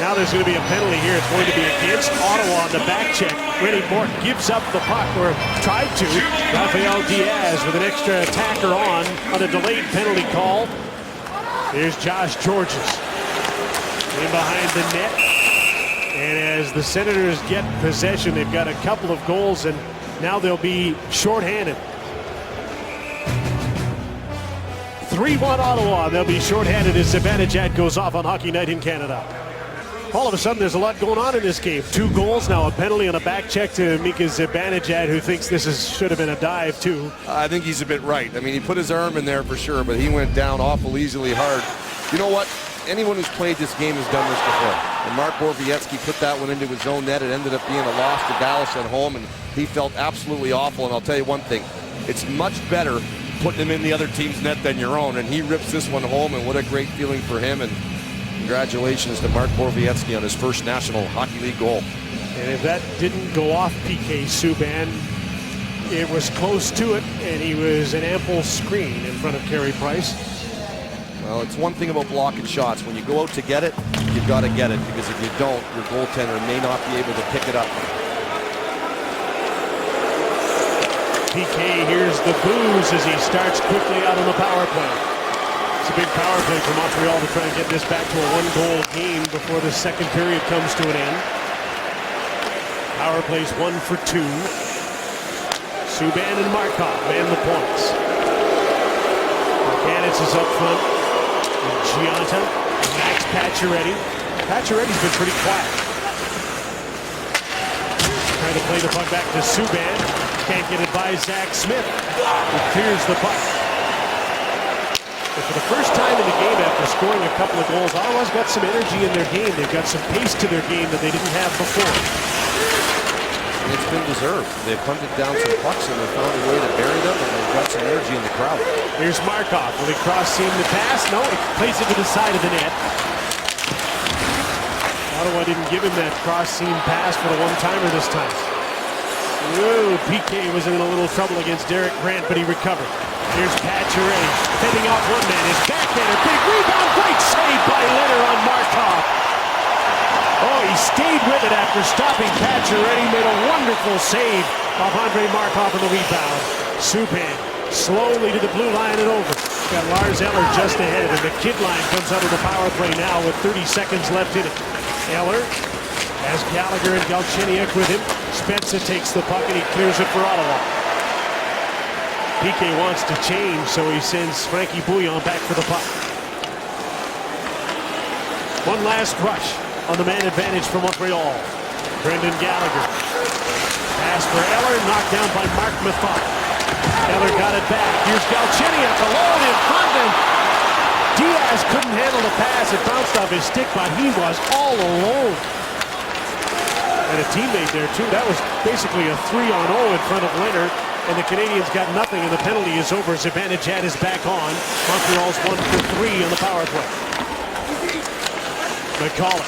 Now there's going to be a penalty here. It's going to be against Ottawa on the back check. Rennie Morton gives up the puck, or tried to. Rafael Diaz with an extra attacker on a delayed penalty call. Here's Josh Georges in behind the net. And as the Senators get possession, they've got a couple of goals, and now they'll be shorthanded. 3-1 Ottawa. They'll be shorthanded as Zibanejad goes off on Hockey Night in Canada. All of a sudden, there's a lot going on in this game. 2 goals, now a penalty and a back check to Mika Zibanejad, who thinks this should have been a dive, too. I think he's a bit right. I mean, he put his arm in there for sure, but he went down awful easily hard. You know what? Anyone who's played this game has done this before. And Mark Borowiecki put that one into his own net. It ended up being a loss to Dallas at home, and he felt absolutely awful. And I'll tell you one thing, it's much better putting him in the other team's net than your own. And he rips this one home, and what a great feeling for him. And congratulations to Mark Borowiecki on his first National Hockey League goal. And if that didn't go off PK Subban, it was close to it, and he was an ample screen in front of Carey Price. Well, it's one thing about blocking shots. When you go out to get it, you've got to get it, because if you don't, your goaltender may not be able to pick it up. PK hears the boos as he starts quickly out on the power play. It's a big power play for Montreal to try and get this back to a 1-goal game before the second period comes to an end. Power plays 1 for 2. Subban and Markov man the points. Buchanan is up front. Gianta, Max Pacioretty. Pacioretty's been pretty quiet. Trying to play the puck back to Subban. Can't get it by Zach Smith. He clears the puck. But for the first time in the game after scoring a couple of goals, Ottawa's got some energy in their game. They've got some pace to their game that they didn't have before. And it's been deserved. They've hunted down some pucks and they've found a way to bury them, and they've got some energy in the crowd. Here's Markov. Will he cross seam the pass? No, it plays it to the side of the net. Ottawa didn't give him that cross seam pass for the one-timer this time. Ooh, PK was in a little trouble against Derek Grant, but he recovered. Here's Pacioretty heading off one man. His backhander, big rebound, great save by Leonard on Markov. Oh, he stayed with it after stopping Pacioretty, made a wonderful save of Andre Markov on the rebound. Subban slowly to the blue line and over. Got Lars Eller just ahead, and the kid line comes out of the power play now with 30 seconds left in it. Eller has Gallagher and Galchenyuk with him. Spezza takes the puck and he clears it for Ottawa. PK wants to change, so he sends Frankie Bouillon back for the puck. One last rush on the man advantage for Montreal. Brendan Gallagher. Pass for Eller, knocked down by Mark Method. Eller got it back. Here's Galchenyuk alone in front, and Diaz couldn't handle the pass. It bounced off his stick, but he was all alone. And a teammate there, too. That was basically a 3-on-0 in front of Leonard, and the Canadians got nothing, and the penalty is over. Zibanejad is back on. Montreal's 1 for 3 on the power play. McCullough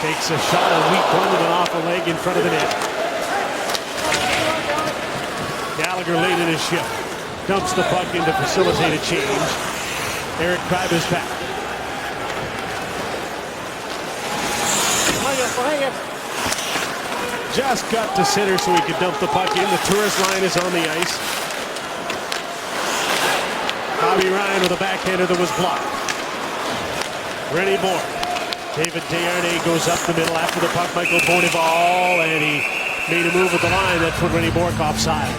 takes a shot, a weak one with an off a leg in front of the net. Gallagher late in his shift. Dumps the puck in to facilitate a change. Eric Kreibe is back. Just got to center so he could dump the puck in. The tourist line is on the ice. Bobby Ryan with a backhander that was blocked. René Bourque. David Desharnais goes up the middle after the puck. Michael Bonneval, and he made a move at the line that put René Bourque offside.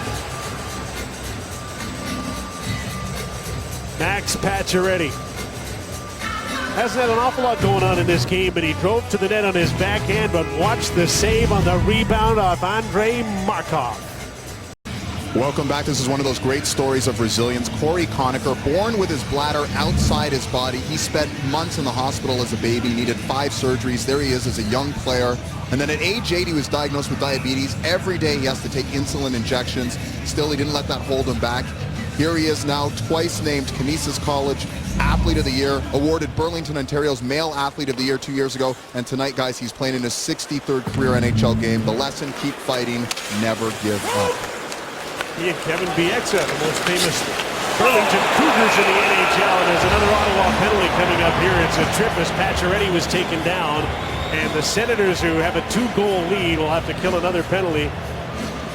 Max Pacioretty hasn't had an awful lot going on in this game, but he drove to the net on his backhand, but watch the save on the rebound of Andre Markov. Welcome back. This is one of those great stories of resilience. Corey Conacher, born with his bladder outside his body. He spent months in the hospital as a baby, needed 5 surgeries. There he is as a young player. And then at age 8, he was diagnosed with diabetes. Every day he has to take insulin injections. Still, he didn't let that hold him back. Here he is now, twice named Canisius College Athlete of the Year, awarded Burlington, Ontario's Male Athlete of the Year 2 years ago. And tonight, guys, he's playing in his 63rd career NHL game. The lesson, keep fighting, never give up. He and Kevin Bieksa, the most famous Burlington Cougars in the NHL, and there's another Ottawa penalty coming up here. It's a trip as Pacioretty was taken down, and the Senators, who have a 2-goal lead, will have to kill another penalty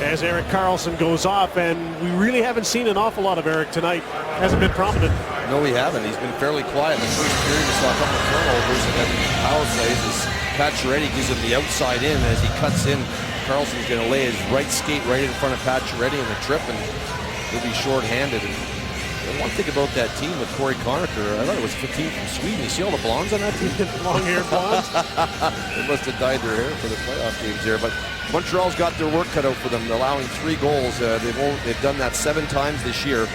as Erik Karlsson goes off, and we really haven't seen an awful lot of Erik tonight. Hasn't been prominent. No, we haven't. He's been fairly quiet in the first period. We saw a couple of turnovers, and then power plays as Pacioretty gives him the outside in. As he cuts in, Karlsson's going to lay his right skate right in front of Pacioretty in the trip, and he'll be shorthanded. And And one thing about that team with Corey Conacher, I thought it was a team from Sweden. You see all the blondes on that team? Long-haired blondes. They must have dyed their hair for the playoff games there. But Montreal's got their work cut out for them, allowing 3 goals. They've done that 7 times this year.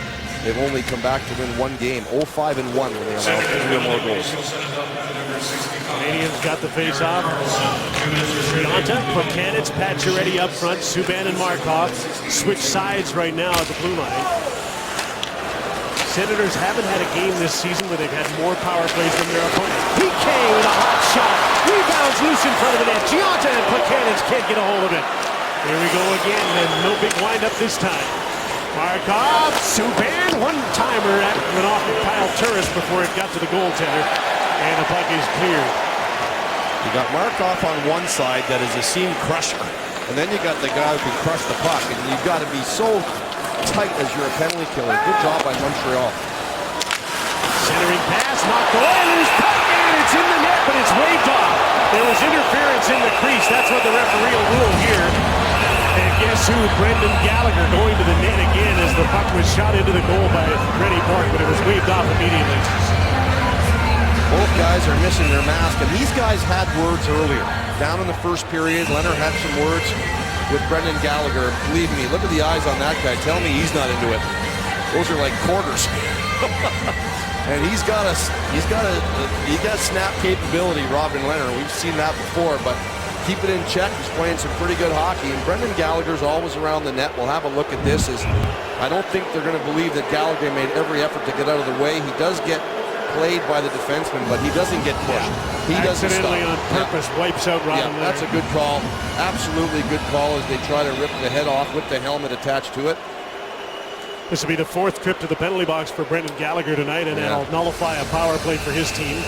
They've only come back to win 1 game, 0-5-1 when they allow 3 or more goals. Canadians got the face-off. Gionta from Canets, Pacioretty up front, Subban and Markov switch sides right now at the blue line. Senators haven't had a game this season where they've had more power plays than their opponent. PK with a hot shot. Rebounds loose in front of the net. Gionta and Plekanec can't get a hold of it. Here we go again, and no big windup this time. Markov, Subban, one-timer that went off of Kyle Turris before it got to the goaltender, and the puck is cleared. You got Markov on one side that is a seam crusher, and then you got the guy who can crush the puck, and you've got to be so tight as you're a penalty killer. Good job by Montreal. Centering pass, knocked away, loose puck, and it's in the net, but it's waved off. There was interference in the crease. That's what the referee will rule here. And guess who? Brendan Gallagher going to the net again as the puck was shot into the goal by Reddy Bourque, but it was waved off immediately. Both guys are missing their mask, and these guys had words earlier. Down in the first period, Leonard had some words with Brendan Gallagher. Believe me, look at the eyes on that guy. Tell me he's not into it. Those are like quarters. And he's got snap capability, Robin Leonard. We've seen that before, but keep it in check. He's playing some pretty good hockey, and Brendan Gallagher's always around the net. We'll have a look at this. I don't think they're going to believe that Gallagher made every effort to get out of the way. He does get played by the defenseman, but he doesn't get pushed. He doesn't stop. Accidentally on purpose wipes out Robin Leonard. That's a good call. Absolutely good call as they try to rip the head off with the helmet attached to it. This will be the 4th trip to the penalty box for Brendan Gallagher tonight, and that'll nullify a power play for his team.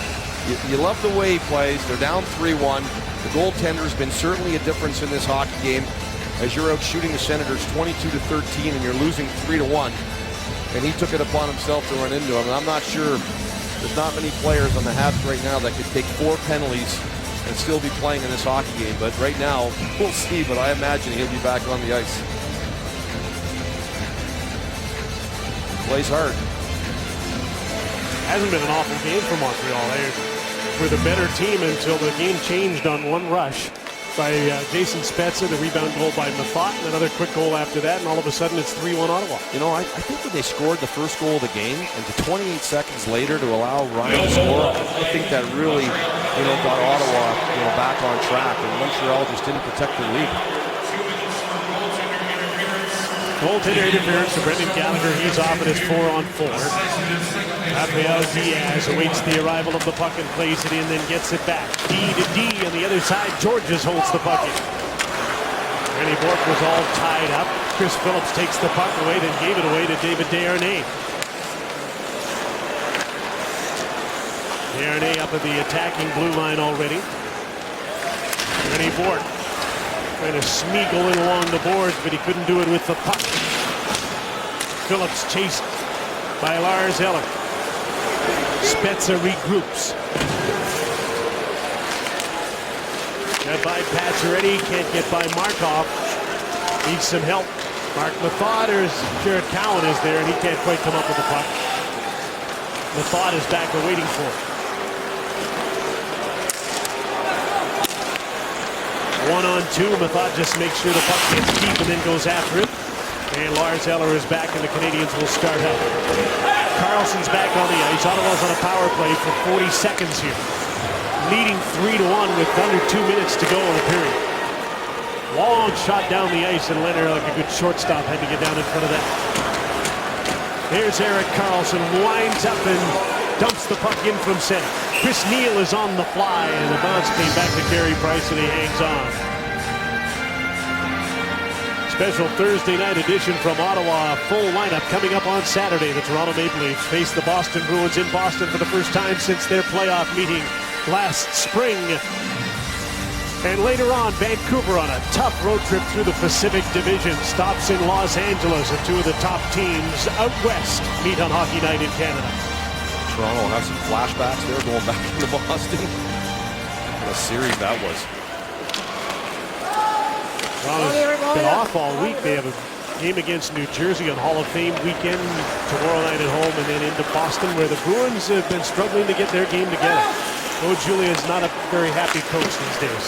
You love the way he plays. They're down 3-1. The goaltender's been certainly a difference in this hockey game as you're out shooting the Senators 22-13 and you're losing 3-1. And he took it upon himself to run into him. And I'm not sure, there's not many players on the Habs right now that could take 4 penalties and still be playing in this hockey game. But right now, we'll see, but I imagine he'll be back on the ice. Plays hard. Hasn't been an awful game for Montreal. They were the better team until the game changed on one rush by Jason Spezza, the rebound goal by Methot, and another quick goal after that, and all of a sudden it's 3-1 Ottawa. You know, I think when they scored the first goal of the game, and to 28 seconds later to allow Ryan to score, I think that really, got Ottawa, back on track, and Montreal just didn't protect the lead. Goaltender interference to Brendan Gallagher. He's off. It is 4-on-4. Rafael Diaz awaits the arrival of the puck and plays it in, then gets it back. D to D on the other side. Georges holds the puck in. Reddy Bourque was all tied up. Chris Phillips takes the puck away, then gave it away to David Desharnais. Desharnais up at the attacking blue line already. Reddy Bourque trying to smeagol in along the boards, but he couldn't do it with the puck. Phillips chased by Lars Eller. Spezza regroups. Got by Pacioretty, can't get by Markov. Needs some help. Mark Methot, or Jared Cowan is there, and he can't quite come up with the puck. Methot is back there waiting for it. 1-on-2, Methot just makes sure the puck gets deep and then goes after it. And Lars Eller is back, and the Canadians will start out. Carlson's back on the ice. Ottawa's on a power play for 40 seconds here. Leading 3-1 with under 2 minutes to go in the period. Long shot down the ice, and Leonard, like a good shortstop, had to get down in front of that. Here's Erik Karlsson, winds up and dumps the puck in from center. Chris Neil is on the fly, and the bounce came back to Carey Price, and he hangs on. Special Thursday night edition from Ottawa. Full lineup coming up on Saturday. The Toronto Maple Leafs face the Boston Bruins in Boston for the first time since their playoff meeting last spring. And later on, Vancouver on a tough road trip through the Pacific Division. Stops in Los Angeles, and 2 of the top teams out west meet on Hockey Night in Canada. Toronto will have some flashbacks there going back into Boston. What a series that was. Toronto's been off all week. They have a Game against New Jersey on Hall of Fame weekend, tomorrow night at home, and then into Boston, where the Bruins have been struggling to get their game together. Bo Julian's not a very happy coach these days.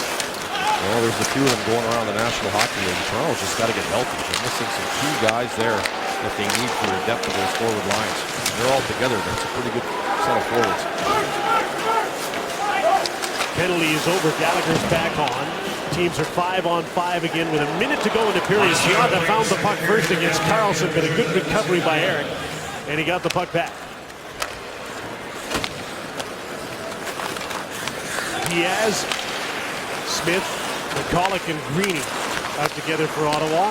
Well, there's a few of them going around the National Hockey League. Toronto's just got to get healthy. They're missing some key guys there that they need for the depth of those forward lines. They're all together. That's a pretty good set of forwards. Penalty is over. Gallagher's back on. Teams are 5-on-5 again with a minute to go in the period. Gianna found the puck first against Carlson, but a good recovery by Eric, and he got the puck back. Diaz, Smith, McCulloch, and Greeny out together for Ottawa.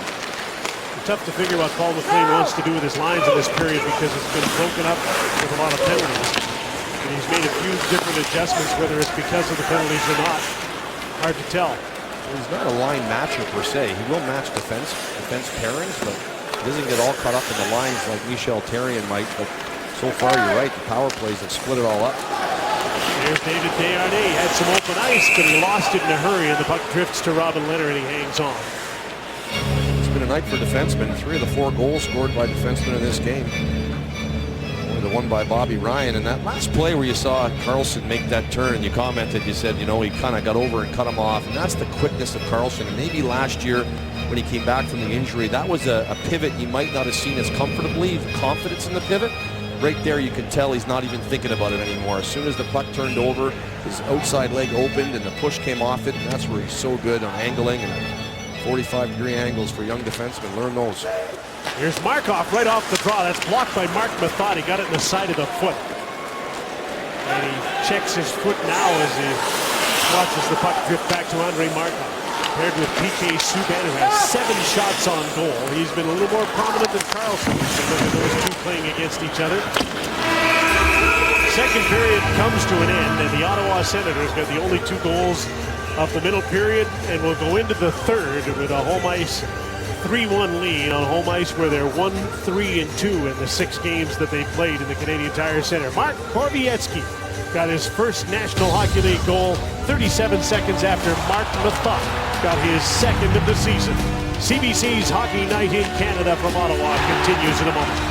It's tough to figure what Paul McLean wants to do with his lines in this period because it's been broken up with a lot of penalties. And he's made a few different adjustments, whether it's because of the penalties or not. Hard to tell. He's not a line matcher per se. He will match defense pairings, but he doesn't get all caught up in the lines like Michel Therrien might. But so far, you're right. The power plays have split it all up. There's David Desharnais. Had some open ice, but he lost it in a hurry, and the puck drifts to Robin Leonard, and he hangs on. It's been a night for defensemen. 3 of the 4 goals scored by defensemen in this game. Only the one by Bobby Ryan. And that last play where you saw Karlsson make that turn, and you commented, you said, you know, he kind of got over and cut him off. And that's the quickness of Karlsson. And maybe last year when he came back from the injury, that was a pivot you might not have seen as comfortably, the confidence in the pivot. Right there, you can tell he's not even thinking about it anymore. As soon as the puck turned over, his outside leg opened and the push came off it, and that's where he's so good on angling and 45-degree angles for young defensemen. Learn those. Here's Markov right off the draw. That's blocked by Mark Method. He got it in the side of the foot. And he checks his foot now as he watches the puck drift back to Andrei Markov. Paired with PK Subban, who has 7 shots on goal. He's been a little more prominent than Karlsson. So look at those two playing against each other. Second period comes to an end, and the Ottawa Senators got the only 2 goals of the middle period, and will go into the third with a home ice 3-1 lead on home ice, where they're 1-3-2 in the 6 games that they played in the Canadian Tire Center. Mark Borowiecki got his first National Hockey League goal 37 seconds after Mark Method got his second of the season. CBC's Hockey Night in Canada from Ottawa continues in a moment.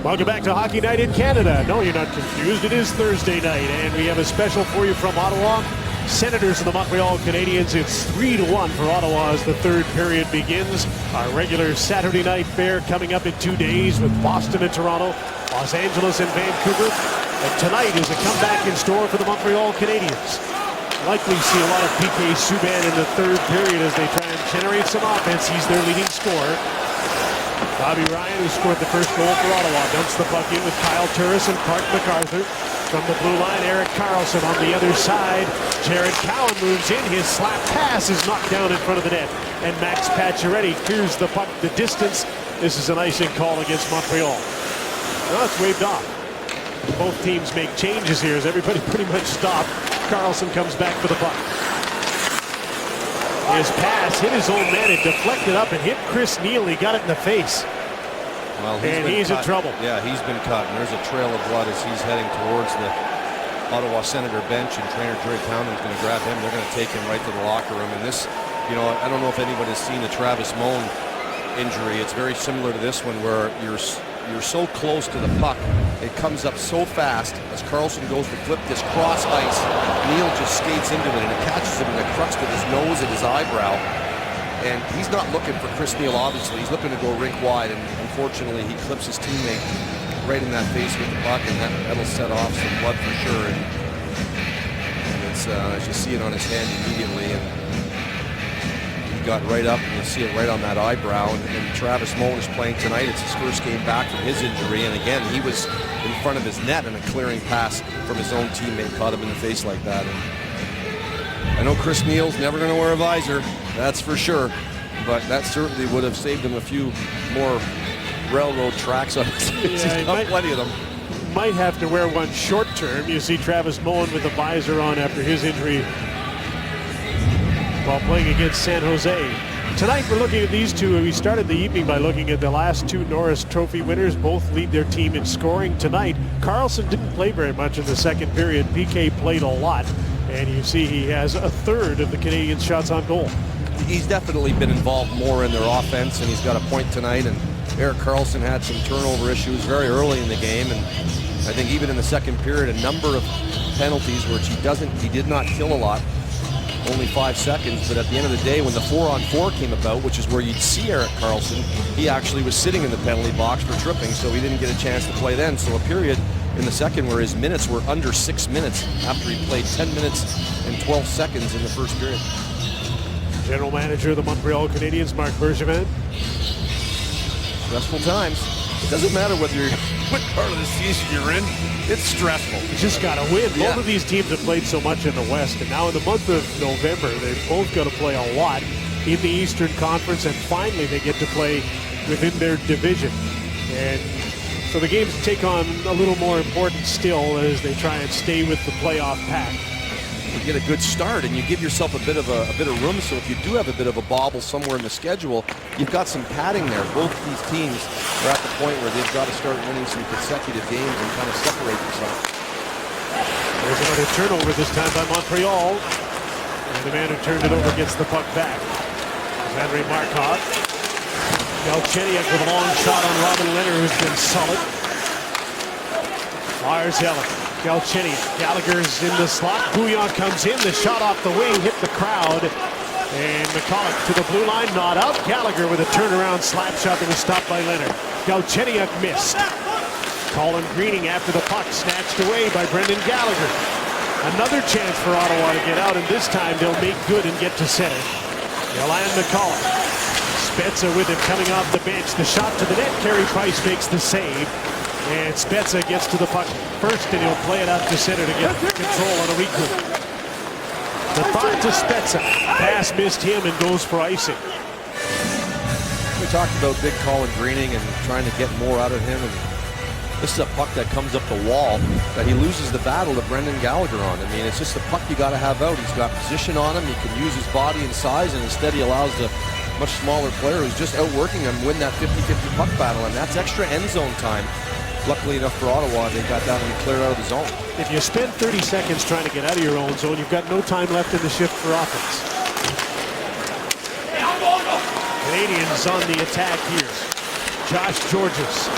Welcome back to Hockey Night in Canada. No, you're not confused. It is Thursday night, and we have a special for you from Ottawa. Senators and the Montreal Canadiens. It's 3-1 for Ottawa as the third period begins. Our regular Saturday night fare coming up in 2 days with Boston and Toronto, Los Angeles and Vancouver. And tonight is a comeback in store for the Montreal Canadiens. Likely see a lot of PK Subban in the third period as they try and generate some offense. He's their leading scorer. Bobby Ryan, who scored the first goal for Ottawa, dumps the puck in with Kyle Turris and Clark MacArthur. From the blue line, Erik Karlsson on the other side. Jared Cowan moves in. His slap pass is knocked down in front of the net. And Max Pacioretty clears the puck the distance. This is an icing call against Montreal. Well, it's waved off. Both teams make changes here as everybody pretty much stopped. Karlsson comes back for the puck. His pass hit his own man. It deflected up and hit Chris Neil. He got it in the face. Well, he's in trouble. Yeah, he's been cut. And there's a trail of blood as he's heading towards the Ottawa Senator bench, and trainer Jerry Poundham's going to grab him. They're going to take him right to the locker room. And this, you know, I don't know if anyone has seen the Travis Moan injury. It's very similar to this one where you're so close to the puck. It comes up so fast as Karlsson goes to flip this cross ice. Neil just skates into it, and it catches him in the crux of his nose and his eyebrow. And he's not looking for Chris Neil, obviously. He's looking to go rink wide, and unfortunately he clips his teammate right in that face with the puck, and that'll set off some blood for sure. And it's, as you see it on his hand immediately, and he got right up, and you see it right on that eyebrow. And Travis Moan is playing tonight. It's his first game back from his injury, and again, he was in front of his net, and a clearing pass from his own teammate caught him in the face like that. And I know Chris Neil's never going to wear a visor, that's for sure, but that certainly would have saved him a few more railroad tracks on his face. He's got plenty of them. Might have to wear one short term. You see Travis Moan with the visor on after his injury while playing against San Jose. Tonight we're looking at these two. We started the evening by looking at the last 2 Norris Trophy winners. Both lead their team in scoring. Tonight, Karlsson didn't play very much in the second period. PK played a lot. And you see he has a third of the Canadiens' shots on goal. He's definitely been involved more in their offense, and he's got a point tonight. And Erik Karlsson had some turnover issues very early in the game, and I think even in the second period, a number of penalties which he did not kill a lot, only 5 seconds. But at the end of the day, when the 4-on-4 came about, which is where you'd see Erik Karlsson, he actually was sitting in the penalty box for tripping, so he didn't get a chance to play then. So a period in the second where his minutes were under 6 minutes after he played 10 minutes and 12 seconds in the first period. General manager of the Montreal Canadiens, Marc Bergevin. Stressful times. It doesn't matter whether you're what part of the season you're in. It's stressful. You just got to win. Yeah. Both of these teams have played so much in the West, and now in the month of November, they've both got to play a lot in the Eastern Conference, and finally they get to play within their division. And so the games take on a little more importance still as they try and stay with the playoff pack. You get a good start and you give yourself a bit of room, so if you do have a bit of a bobble somewhere in the schedule, you've got some padding there. Both these teams are at the point where they've got to start winning some consecutive games and kind of separate themselves. There's another turnover, this time by Montreal, and the man who turned it over gets the puck back. Andrei Markov. Galchenyuk with a long shot on Robin Lehner, who's been solid. Lars Eller. Galchenyuk. Gallagher's in the slot. Bouillon comes in. The shot off the wing hit the crowd. And McCulloch to the blue line. Not out. Gallagher with a turnaround slap shot that was stopped by Lehner. Galchenyuk missed. Colin Greening after the puck. Snatched away by Brendan Gallagher. Another chance for Ottawa to get out, and this time they'll make good and get to center. Jolan McCulloch. Spezza with him coming off the bench. The shot to the net. Carey Price makes the save. And Spezza gets to the puck first, and he'll play it out to center to get control on a regroup. The thought to Spezza. Pass missed him and goes for icing. We talked about big Colin Greening and trying to get more out of him. And this is a puck that comes up the wall that he loses the battle to Brendan Gallagher on. I mean, it's just a puck you got to have out. He's got position on him. He can use his body and size, and instead he allows the much smaller player who's just outworking him win that 50-50 puck battle, and that's extra end zone time. Luckily enough for Ottawa, they got down and cleared out of the zone. If you spend 30 seconds trying to get out of your own zone, you've got no time left in the shift for offense. Canadians on the attack here. Josh Georges.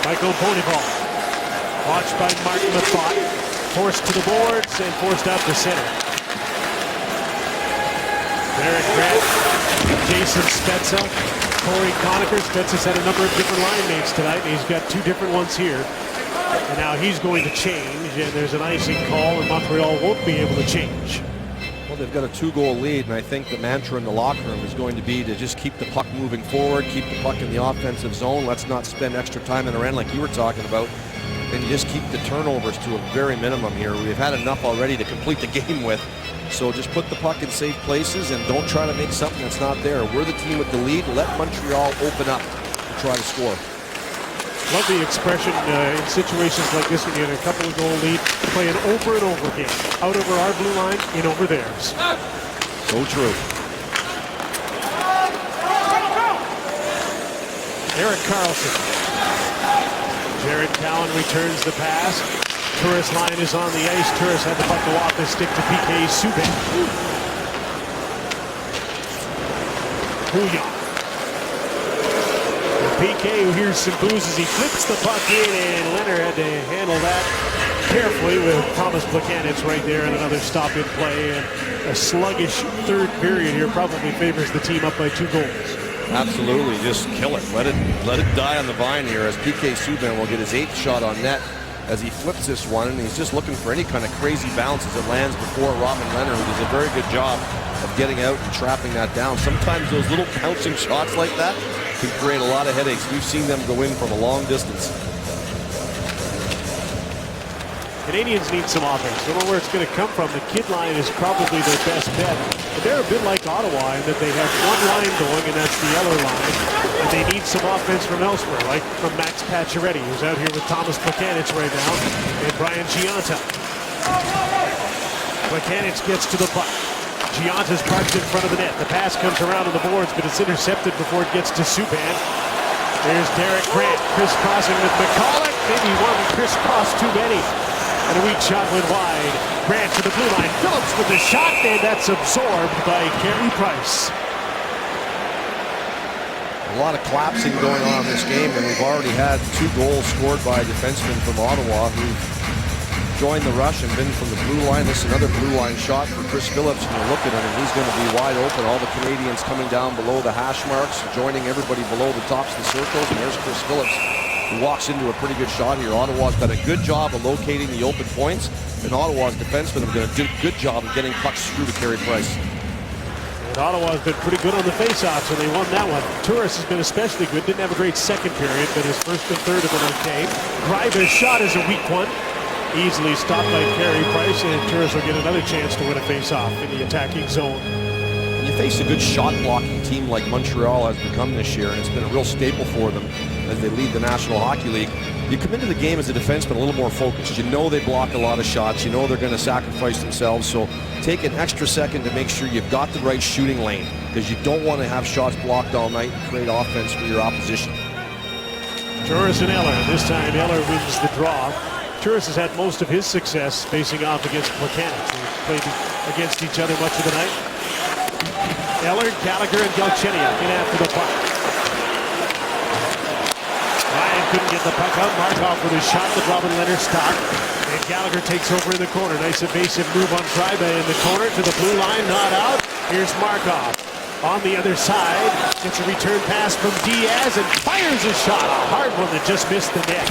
Michael Bonneval. Watched by Martin Lafont. Forced to the boards and forced out to center. Derek Grant. Jason Spezza. Corey Conacher. Spezza's had a number of different line mates tonight, and he's got two different ones here. And now he's going to change, and there's an icing call, and Montreal won't be able to change. Well, they've got a 2-goal lead, and I think the mantra in the locker room is going to be to just keep the puck moving forward, keep the puck in the offensive zone. Let's not spend extra time in the end like you were talking about, and just keep the turnovers to a very minimum here. We've had enough already to complete the game with. So just put the puck in safe places and don't try to make something that's not there. We're the team with the lead. Let Montreal open up and try to score. Love the expression in situations like this when you have a couple of goal lead, play an over and over game. Out over our blue line, in over theirs. So true. Erik Karlsson. Jared Cowan returns the pass. Turris line is on the ice. Turris had the puck go off his stick to PK Subban. Bouillon. PK, who hears some boos as he flips the puck in, and Lehner had to handle that carefully with Thomas Plekanec right there, and another stop in play. And a sluggish third period here probably favors the team up by 2 goals. Absolutely, just kill it. Let it die on the vine here as PK Subban will get his 8th shot on net as he flips this one, and he's just looking for any kind of crazy bounce as it lands before Robin Lehner, who does a very good job of getting out and trapping that down. Sometimes those little bouncing shots like that can create a lot of headaches. We've seen them go in from a long distance. Canadians need some offense. Don't know where it's going to come from. The kid line is probably their best bet. But they're a bit like Ottawa in that they have one line going, and that's the Eller line. And they need some offense from elsewhere, like from Max Pacioretty, who's out here with Thomas Plekanec right now, and Brian Gionta. Plekanec gets to the puck. Gionta's parked in front of the net. The pass comes around on the boards, but it's intercepted before it gets to Subban. There's Derek Grant crisscrossing with McCulloch. Maybe one crisscross too many. And a weak shot went wide. Grant to the blue line. Phillips with the shot, and that's absorbed by Carey Price. A lot of collapsing going on in this game, and we've already had 2 goals scored by defensemen from Ottawa who joined the rush and been from the blue line. This is another blue line shot for Chris Phillips, and you look at him and he's going to be wide open. All the Canadians coming down below the hash marks, joining everybody below the tops of the circles, and there's Chris Phillips, who walks into a pretty good shot here. Ottawa's done a good job of locating the open points, and Ottawa's defensemen have done a good job of getting pucks through to Carey Price. And Ottawa's been pretty good on the face-offs, and they won that one. Turris has been especially good. Didn't have a great second period, but his first and third have been okay. Greiber's shot is a weak one. Easily stopped by Carey Price, and Turris will get another chance to win a face-off in the attacking zone. When you face a good shot-blocking team like Montreal has become this year, and it's been a real staple for them as they lead the National Hockey League, you come into the game as a defenseman a little more focused. You know they block a lot of shots. You know they're going to sacrifice themselves. So take an extra second to make sure you've got the right shooting lane, because you don't want to have shots blocked all night and create offense for your opposition. Turris and Eller. This time Eller wins the draw. Turris has had most of his success facing off against Plekanec. They played against each other much of the night. Eller, Gallagher, and Galchenyuk in after the puck. Ryan couldn't get the puck out. Markov with a shot that Robin Leonard stopped. And Gallagher takes over in the corner. Nice evasive move on Greiber in the corner to the blue line. Not out. Here's Markov. On the other side, gets a return pass from Diaz and fires a shot. A hard one that just missed the net.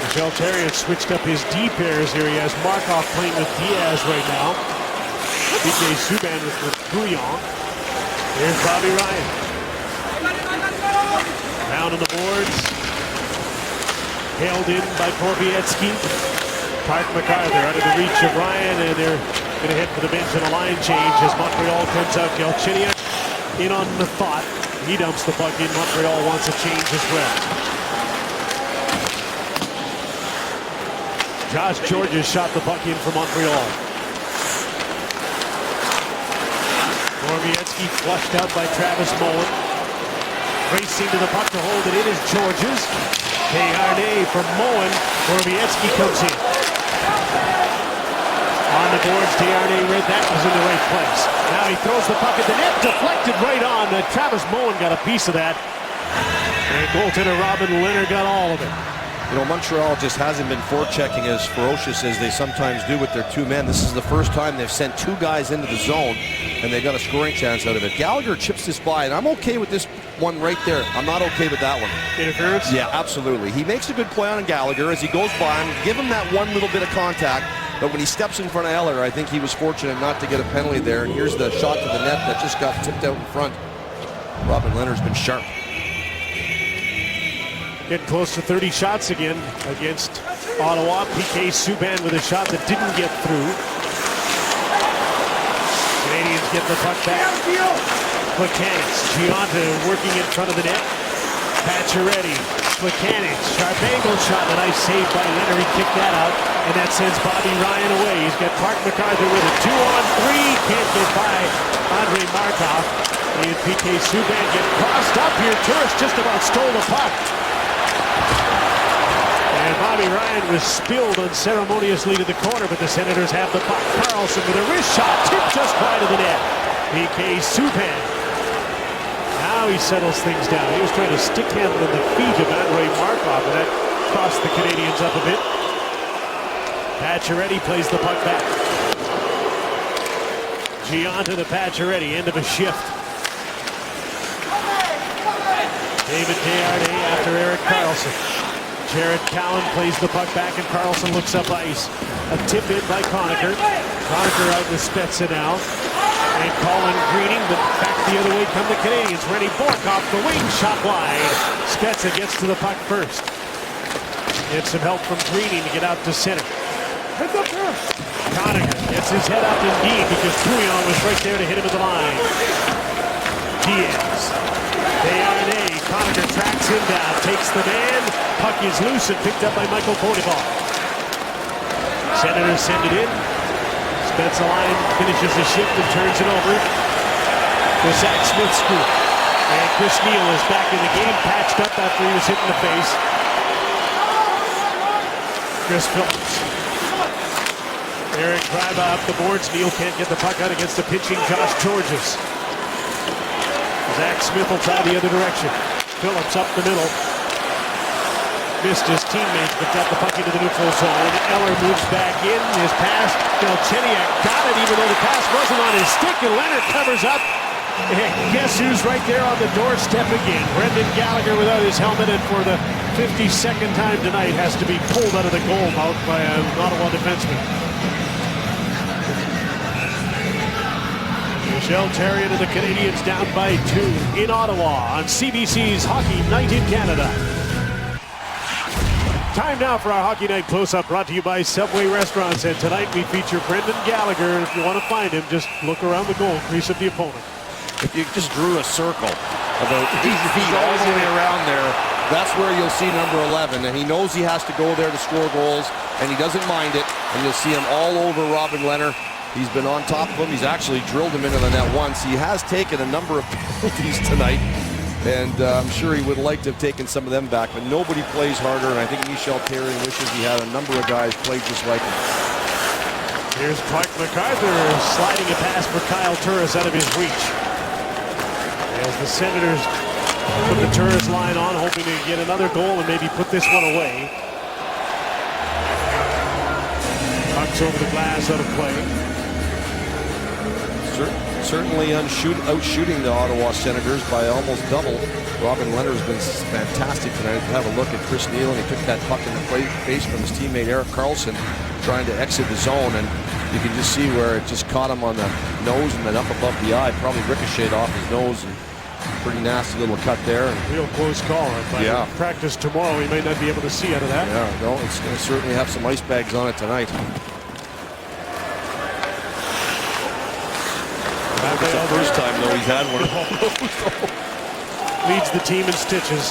Michel Therrien switched up his D pairs here. He has Markov playing with Diaz right now. PK Subban with Bouillon. Here's Bobby Ryan. Down on the boards. Held in by Korpietski. Park MacArthur out of the reach of Ryan, and they're going to head for the bench on a line change as Montreal comes out. Galchenyuk in on the thought. He dumps the puck in. Montreal wants a change as well. Josh Georges shot the puck in for Montreal. Korpietski flushed out by Travis Moen. Racing to the puck to hold it in is Georges. Desharnais from Moen. Korpietski comes in. On the boards, Desharnais read that was in the right place. Now he throws the puck at the net, deflected right on. Travis Moen got a piece of that. And goaltender Robin Leonard got all of it. You know, Montreal just hasn't been forechecking as ferocious as they sometimes do with their 2 men. This is the first time they've sent 2 guys into the zone, and they got a scoring chance out of it. Gallagher chips this by, and I'm okay with this one right there. I'm not okay with that one. Interference? Yeah, absolutely. He makes a good play on Gallagher as he goes by him. Give him that one little bit of contact, but when he steps in front of Eller, I think he was fortunate not to get a penalty there. And here's the shot to the net that just got tipped out in front. Robin Leonard's been sharp. Getting close to 30 shots again against Ottawa. PK Subban with a shot that didn't get through. Canadians get the puck back. Plekanec, Giunta working in front of the net. Pacioretty, Plekanec, sharp angle shot. A nice save by Leonard. He kicked that out, and that sends Bobby Ryan away. He's got Park MacArthur with it. 2-on-3. Can't get by Andre Markov. And PK Subban get crossed up here. Turris just about stole the puck. And Bobby Ryan was spilled unceremoniously to the corner, but the Senators have the puck. Carlson with a wrist shot, tipped just wide of the net. PK Subban. Now he settles things down. He was trying to stick handle in the feet of Andre Markov, and that crossed the Canadians up a bit. Pacioretty plays the puck back. Giunta to Pacioretty, end of a shift. David Desharnais after Erik Karlsson. Jared Cowan plays the puck back, and Karlsson looks up ice. A tip in by Conacher. Conacher out with Spezza now. And Colin Greening, but back the other way come the Canadians. Rennie Bourque off the wing, shot wide. Spezza gets to the puck first. Gets some help from Greening to get out to center. Conacher gets his head up indeed because Bouillon was right there to hit him at the line. Diaz. Desharnais. Conacher tracks him down, takes the man. Puck is loose and picked up by Michael Bonifant. Senators send it in. Spezza line finishes the shift and turns it over to Zach Smith's group. And Chris Neal is back in the game, patched up after he was hit in the face. Chris Phillips Eric Greiba up the boards. Neal can't get the puck out against the pitching Josh Georges. Zach Smith will try the other direction. Phillips up the middle. Missed his teammates, but got the puck into the neutral zone. Eller moves back in. His pass. Galchenyuk got it, even though the pass wasn't on his stick, and Leonard covers up. And guess who's right there on the doorstep again? Brendan Gallagher without his helmet, and for the 52nd time tonight has to be pulled out of the goal mouth by an Ottawa defenseman. Michel Therrien and the Canadiens down by 2 in Ottawa on CBC's Hockey Night in Canada. Time now for our Hockey Night Close-Up, brought to you by Subway Restaurants. And tonight we feature Brendan Gallagher. And if you want to find him, just look around the goal crease of the opponent. If you just drew a circle about 8 feet all the way around there, that's where you'll see number 11. And he knows he has to go there to score goals, and he doesn't mind it. And you'll see him all over Robin Lehner. He's been on top of him. He's actually drilled him into the net once. He has taken a number of penalties tonight, and I'm sure he would like to have taken some of them back, but nobody plays harder, and I think Michel Therrien wishes he had a number of guys played just like him. Here's Clark MacArthur sliding a pass for Kyle Turris out of his reach. As the Senators put the Turris line on, hoping to get another goal and maybe put this one away. Puck's over the glass, out of play. Certainly outshooting the Ottawa Senators by almost double. Robin Lehner's been fantastic tonight. Have a look at Chris Neal, and he took that puck in the face from his teammate Erik Karlsson, trying to exit the zone, and you can just see where it just caught him on the nose and then up above the eye, probably ricocheted off his nose, and pretty nasty little cut there. Real close call. But yeah. Practice tomorrow, we may not be able to see out of that. Yeah, no, it's going to certainly have some ice bags on it tonight. It's the first time, though, he's had one of those. Leads the team in stitches.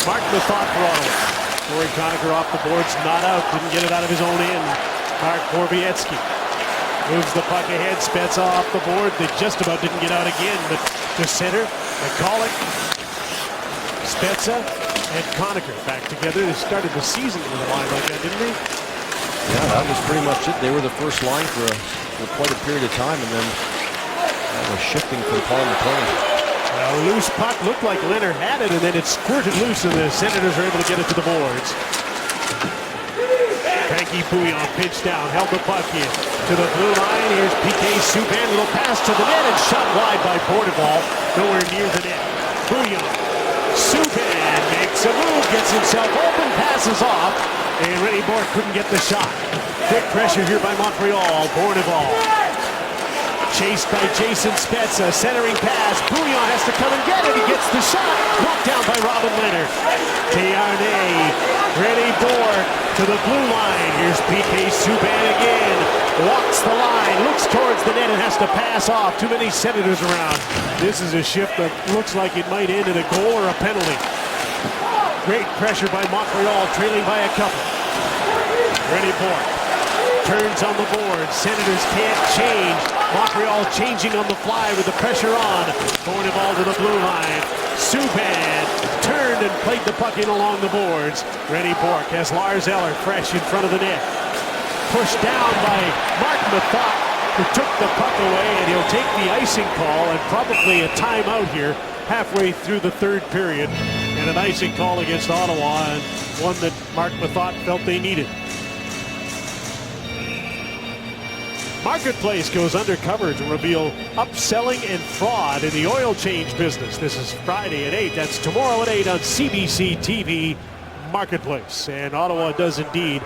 Mark Methot for Ottawa. Corey Conacher off the boards, not out. Didn't get it out of his own end. Mark Borowiecki moves the puck ahead. Spezza off the board. They just about didn't get out again, but to center. McCulloch, Spezza, and Conacher back together. They started the season with a line like that, didn't they? Yeah, that was pretty much it. They were the first line for quite a period of time, and then was shifting from Paul McLean. A loose puck, looked like Leonard had it, and then it squirted loose, and the Senators are able to get it to the boards. Frankie Bouillon pitched down, held the puck in to the blue line. Here's PK Subban, little pass to the net, and shot wide by Bourneval, nowhere near the net. Bouillon, Subban makes a move, gets himself open, passes off, and Rennie Bourque couldn't get the shot. Big pressure here by Montreal. Bourneval chased by Jason Spezza, centering pass. Bouillon has to come and get it. He gets the shot. Knocked down by Robin Lehner. Tierney, Rennie Bourque to the blue line. Here's PK Subban again. Walks the line, looks towards the net, and has to pass off. Too many Senators around. This is a shift that looks like it might end in a goal or a penalty. Great pressure by Montreal, trailing by a couple. Rennie Bourque turns on the board. Senators can't change. Montreal changing on the fly with the pressure on. Bourneval to the blue line. Subban turned and played the puck in along the boards. Rennie Bourque has Lars Eller fresh in front of the net. Pushed down by Mark Methot, who took the puck away, and he'll take the icing call and probably a timeout here halfway through the third period. And an icing call against Ottawa, and one that Mark Methot felt they needed. Marketplace goes undercover to reveal upselling and fraud in the oil change business. This is Friday at 8. That's tomorrow at 8 on CBC TV Marketplace. And Ottawa does indeed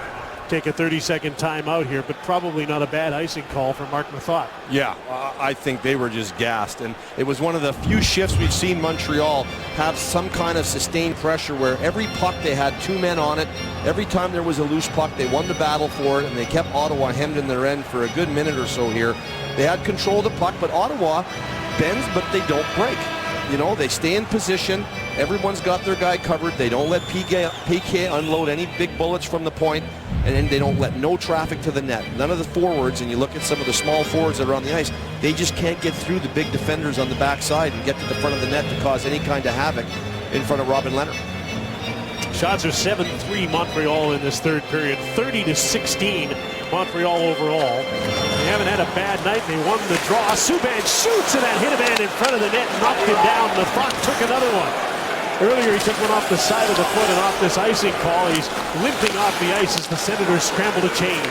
take a 30-second timeout here, but probably not a bad icing call for Mark Methot. Yeah, I think they were just gassed, and it was one of the few shifts we've seen Montreal have some kind of sustained pressure where every puck they had 2 men on it. Every time there was a loose puck, they won the battle for it, and they kept Ottawa hemmed in their end for a good minute or so here. They had control of the puck, but Ottawa bends, but they don't break. You know, they stay in position. Everyone's got their guy covered. They don't let PK unload any big bullets from the point, and then they don't let no traffic to the net. None of the forwards, and you look at some of the small forwards that are on the ice, they just can't get through the big defenders on the backside and get to the front of the net to cause any kind of havoc in front of Robin Lehner. Shots are 7-3 Montreal in this third period. 30-16 Montreal overall. They haven't had a bad night. They won the draw. Subban shoots and that hit a man in front of the net, knocked him down. Lafreniere took another one. Earlier he took one off the side of the foot and off this icing call. He's limping off the ice as the Senators scramble to change.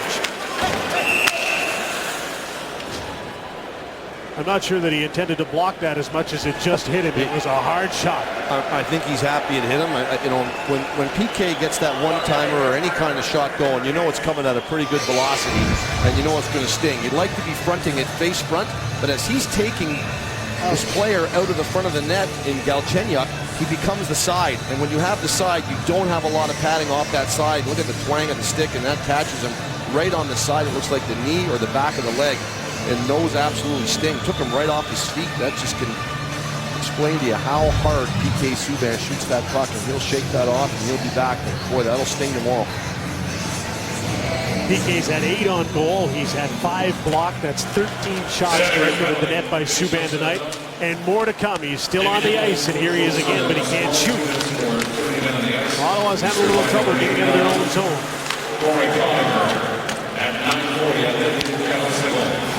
I'm not sure that he intended to block that as much as it just hit him. It was a hard shot. I think he's happy it hit him. When PK gets that one-timer or any kind of shot going, you know it's coming at a pretty good velocity, and you know it's going to sting. You'd like to be fronting it face front, but as he's taking this player out of the front of the net in Galchenyuk, he becomes the side. And when you have the side, you don't have a lot of padding off that side. Look at the twang of the stick, and that catches him right on the side. It looks like the knee or the back of the leg. And those absolutely sting. Took him right off his feet. That just can explain to you how hard PK Subban shoots that puck, and he'll shake that off and he'll be back. And boy, that'll sting tomorrow. PK's had 8 on goal. He's had 5 blocked. That's 13 shots directed at the net by Subban tonight. And more to come. He's still on the ice, and here he is again, but he can't shoot. Ottawa's having a little trouble getting out of their own zone.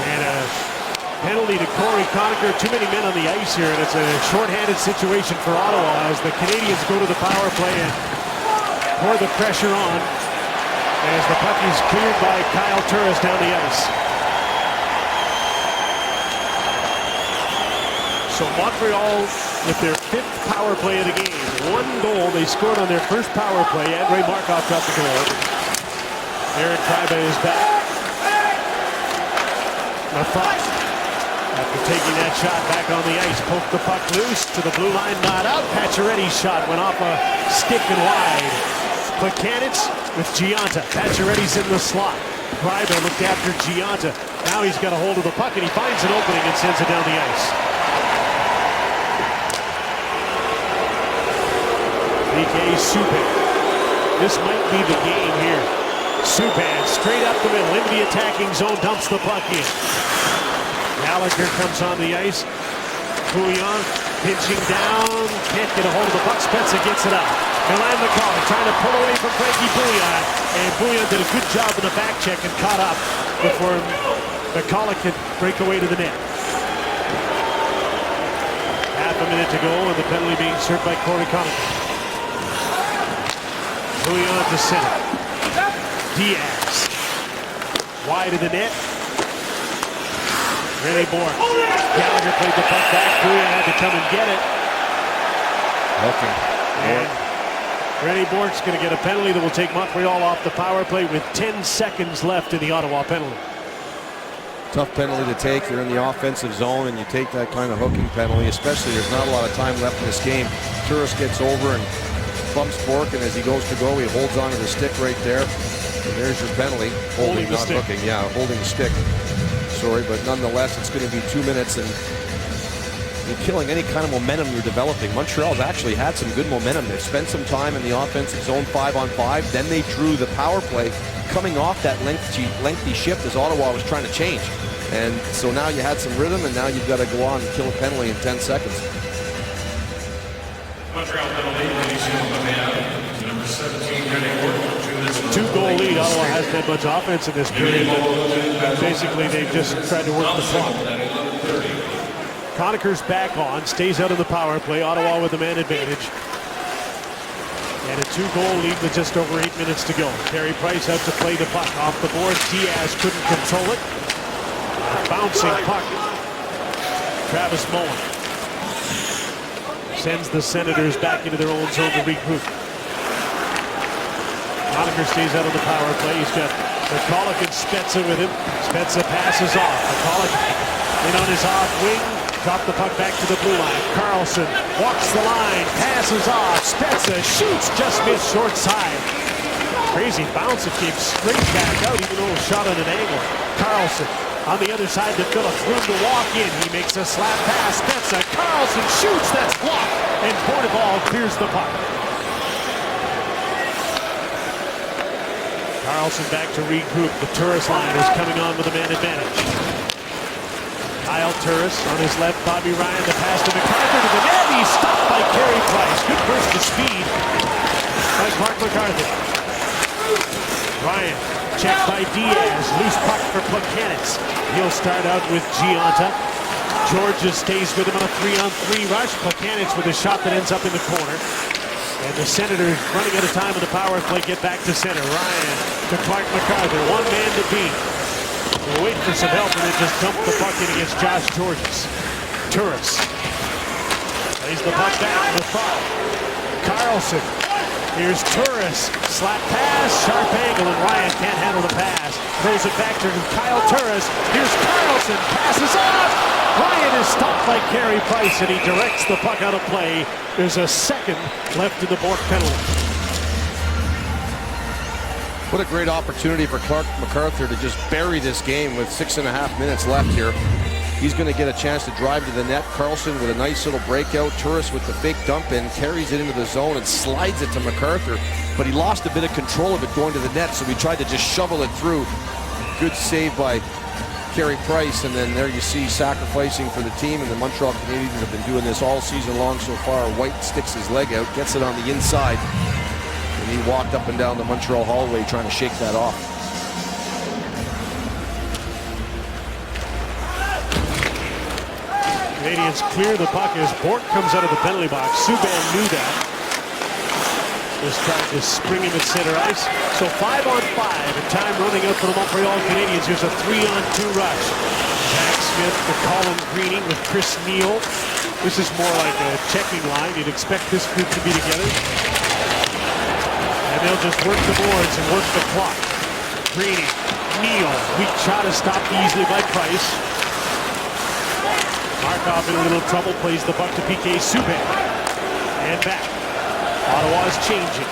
And a penalty to Corey Conacher. Too many men on the ice here, and it's a shorthanded situation for Ottawa as the Canadians go to the power play and pour the pressure on as the puck is cleared by Kyle Turris down the ice. So Montreal with their 5th power play of the game. 1 goal they scored on their first power play. Andrei Markov got the goal. Aaron Kreibe is back. Lafreniere, after taking that shot back on the ice, poked the puck loose to the blue line, not out. Pacioretty's shot went off a stick and wide. Plekanec with Gionta. Pacioretty's in the slot. Kreibe looked after Gionta. Now he's got a hold of the puck, and he finds an opening and sends it down the ice. PK Subban. This might be the game here. Subban straight up the middle into the attacking zone, dumps the puck in. Gallagher comes on the ice. Pouillon pinching down, can't get a hold of the puck. Spezza gets it out. Milan McCulloch trying to pull away from Frankie Pouillon, and Pouillon did a good job in the back check and caught up before McCulloch could break away to the net. Half a minute to go, and the penalty being served by Corey Conacher. Pouillon to center. Diaz wide of the net. René Bourque. Gallagher played the puck back. Pouillon had to come and get it. Okay. And René Bourque's going to get a penalty that will take Montreal off the power play with 10 seconds left in the Ottawa penalty. Tough penalty to take. You're in the offensive zone and you take that kind of hooking penalty, especially there's not a lot of time left in this game. Turris gets over and bumps Bourque, and as he goes to go, he holds onto the stick right there. And there's your penalty. Holding, not stick. Hooking. Yeah, holding the stick. Sorry, but nonetheless, it's going to be 2 minutes, and you're killing any kind of momentum you're developing. Montreal's actually had some good momentum. They've spent some time in the offensive zone 5-on-5. Then they drew the power play coming off that lengthy shift as Ottawa was trying to change. And so now you had some rhythm, and now you've got to go on and kill a penalty in 10 seconds. Montreal penalty, number 17, René Bourque. 2-goal lead. Ottawa hasn't had much offense in this period, but basically they've just tried to work the clock. Conacher's back on, stays out of the power play. Ottawa with the man advantage. And a 2-goal lead with just over 8 minutes to go. Carey Price out to play the puck off the board. Diaz couldn't control it. Bouncing puck. Travis Moen sends the Senators back into their own zone to regroup. Conacher stays out of the power play. He's got McCulloch and Spezza with him. Spezza passes off. McCulloch in on his off wing. Drop the puck back to the blue line. Karlsson walks the line. Passes off. Spezza shoots. Just missed short side. Crazy bounce. It came straight back out, even though it was shot on an angle. Karlsson on the other side to Phillips. Room to walk in. He makes a slap pass. Spezza. Karlsson shoots. That's blocked. And Bourque clears the puck. Karlsson back to regroup. The Turris line is coming on with a man advantage. Kyle Turris on his left. Bobby Ryan, the pass to McCarthy to the net. He's stopped by Carey Price. Good burst of speed. by Clark MacArthur. Ryan, checked by Diaz. Loose puck for Plekanec. He'll start out with Gionta. Georgia stays with him on a 3-on-3 rush. Plekanec with a shot that ends up in the corner. And the Senators running out of time on the power play get back to center. Ryan to Clark MacArthur. One man to beat. We'll wait for some help and then just dump the puck in against Josh Georges. Turris lays the puck down. The foul. Carlson. Here's Turris. Slap pass. Sharp angle, and Ryan can't handle the pass. Throws it back to Kyle Turris. Here's Carlson. Passes off. Ryan is stopped by Carey Price, and he directs the puck out of play. There's a second left in the Bourque penalty. What a great opportunity for Clark MacArthur to just bury this game with 6.5 minutes left here. He's going to get a chance to drive to the net. Carlson with a nice little breakout. Turris with the fake dump in, carries it into the zone and slides it to MacArthur. But he lost a bit of control of it going to the net, so he tried to just shovel it through. Good save by Carey Price, and then there you see sacrificing for the team, and the Montreal Canadiens have been doing this all season long so far. White sticks his leg out, gets it on the inside, and he walked up and down the Montreal hallway trying to shake that off. Canadians clear the puck as Bourque comes out of the penalty box. Subban knew that. Just tried to spring him at center ice. So 5-on-5, and time running out for the Montreal Canadiens. Here's a 3-on-2 rush. Jack Smith to Colin Greening with Chris Neal. This is more like a checking line. You'd expect this group to be together. And they'll just work the boards and work the clock. Greening, Neal, weak shot is stopped easily by Price. Markov in a little trouble, plays the puck to PK Subban. And back. Ottawa is changing.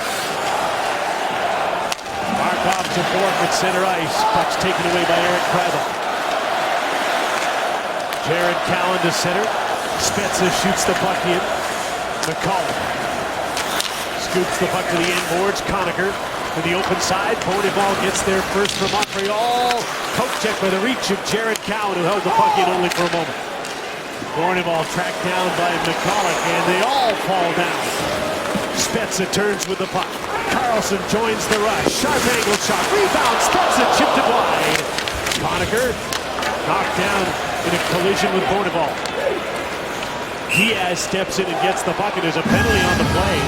Markov to Bourque at center ice. Puck's taken away by Eric Kreible. Jared Cowan to center. Spezza shoots the puck in. McCullough scoops the puck to the end boards. Conacher to the open side. Bonneval gets there first for Montreal. Poke check by the reach of Jared Cowan, who held the puck in only for a moment. Bonneval tracked down by McCullough, and they all fall down. Spezza turns with the puck. Carlson joins the rush. Sharp angle shot. Rebound. Spezza chipped it wide. Conacher knocked down in a collision with Bonneval. Diaz steps in and gets the puck. There's a penalty on the play.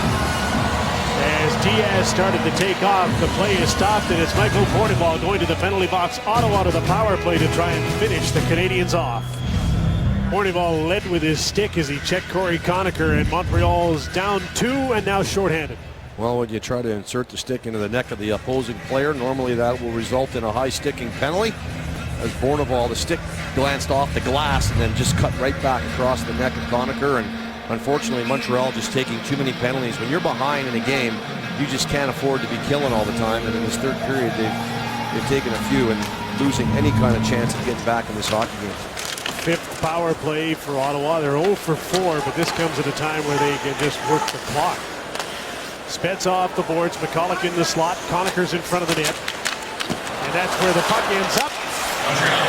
As Diaz started to take off, the play is stopped, and it's Michael Bonneval going to the penalty box. Ottawa to the power play to try and finish the Canadians off. Bonneval led with his stick as he checked Corey Conacher, and Montreal's down 2 and now shorthanded. Well, when you try to insert the stick into the neck of the opposing player, normally that will result in a high sticking penalty. As Bonneval, the stick glanced off the glass and then just cut right back across the neck of Conacher, and unfortunately Montreal just taking too many penalties. When you're behind in a game, you just can't afford to be killing all the time, and in this third period they've taken a few and losing any kind of chance of getting back in this hockey game. Fifth power play for Ottawa. They're 0 for 4, but this comes at a time where they can just work the clock. Spezza off the boards. McCullough in the slot. Conacher's in front of the net. And that's where the puck ends up.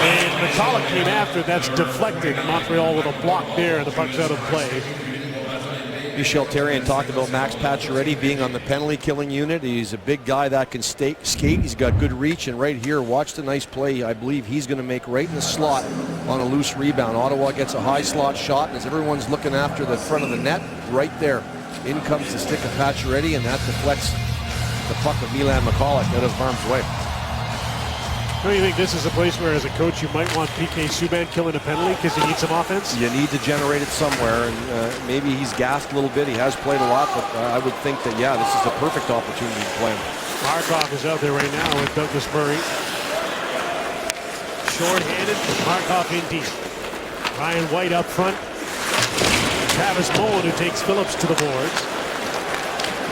And McCullough came after. That's deflected. Montreal with a block there, and the puck's out of play. Michel Therrien talked about Max Pacioretty being on the penalty killing unit. He's a big guy that can skate. He's got good reach, and right here, watch the nice play I believe he's going to make right in the slot on a loose rebound. Ottawa gets a high slot shot, and as everyone's looking after the front of the net, right there, in comes the stick of Pacioretty, and that deflects the puck of Milan Michalek out of harm's way. Don't you think this is a place where, as a coach, you might want PK Subban killing a penalty because you need some offense? You need to generate it somewhere, and maybe he's gassed a little bit. He has played a lot, but I would think that, yeah, this is a perfect opportunity to play him. Markov is out there right now with Douglas Murray. Short-handed, Markov in deep. Ryan White up front. Travis Moen, who takes Phillips to the boards.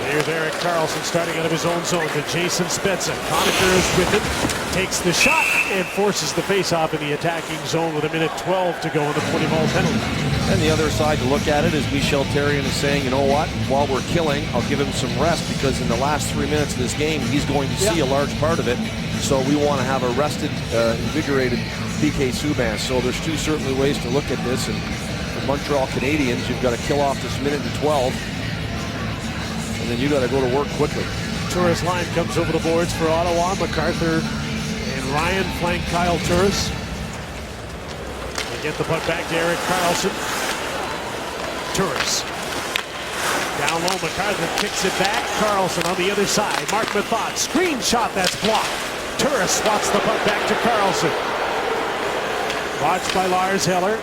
Here's Erik Karlsson starting out of his own zone to Jason Spezza. Conacher is with him, takes the shot, and forces the face-off in the attacking zone with 1:12 to go on the 20-ball penalty. And the other side to look at it is Michel Therrien is saying, you know what, while we're killing, I'll give him some rest, because in the last 3 minutes of this game, he's going to see a large part of it. So we want to have a rested, invigorated PK Subban. So there's two certainly ways to look at this. And for Montreal Canadiens, you've got to kill off this 1:12. And and then you got to go to work quickly. Turris line comes over the boards for Ottawa. MacArthur and Ryan flank Kyle Turris. They get the puck back to Erik Karlsson. Turris. Down low, MacArthur kicks it back. Karlsson on the other side. Mark Methot, screen shot, that's blocked. Turris swats the puck back to Karlsson. Watched by Lars Eller.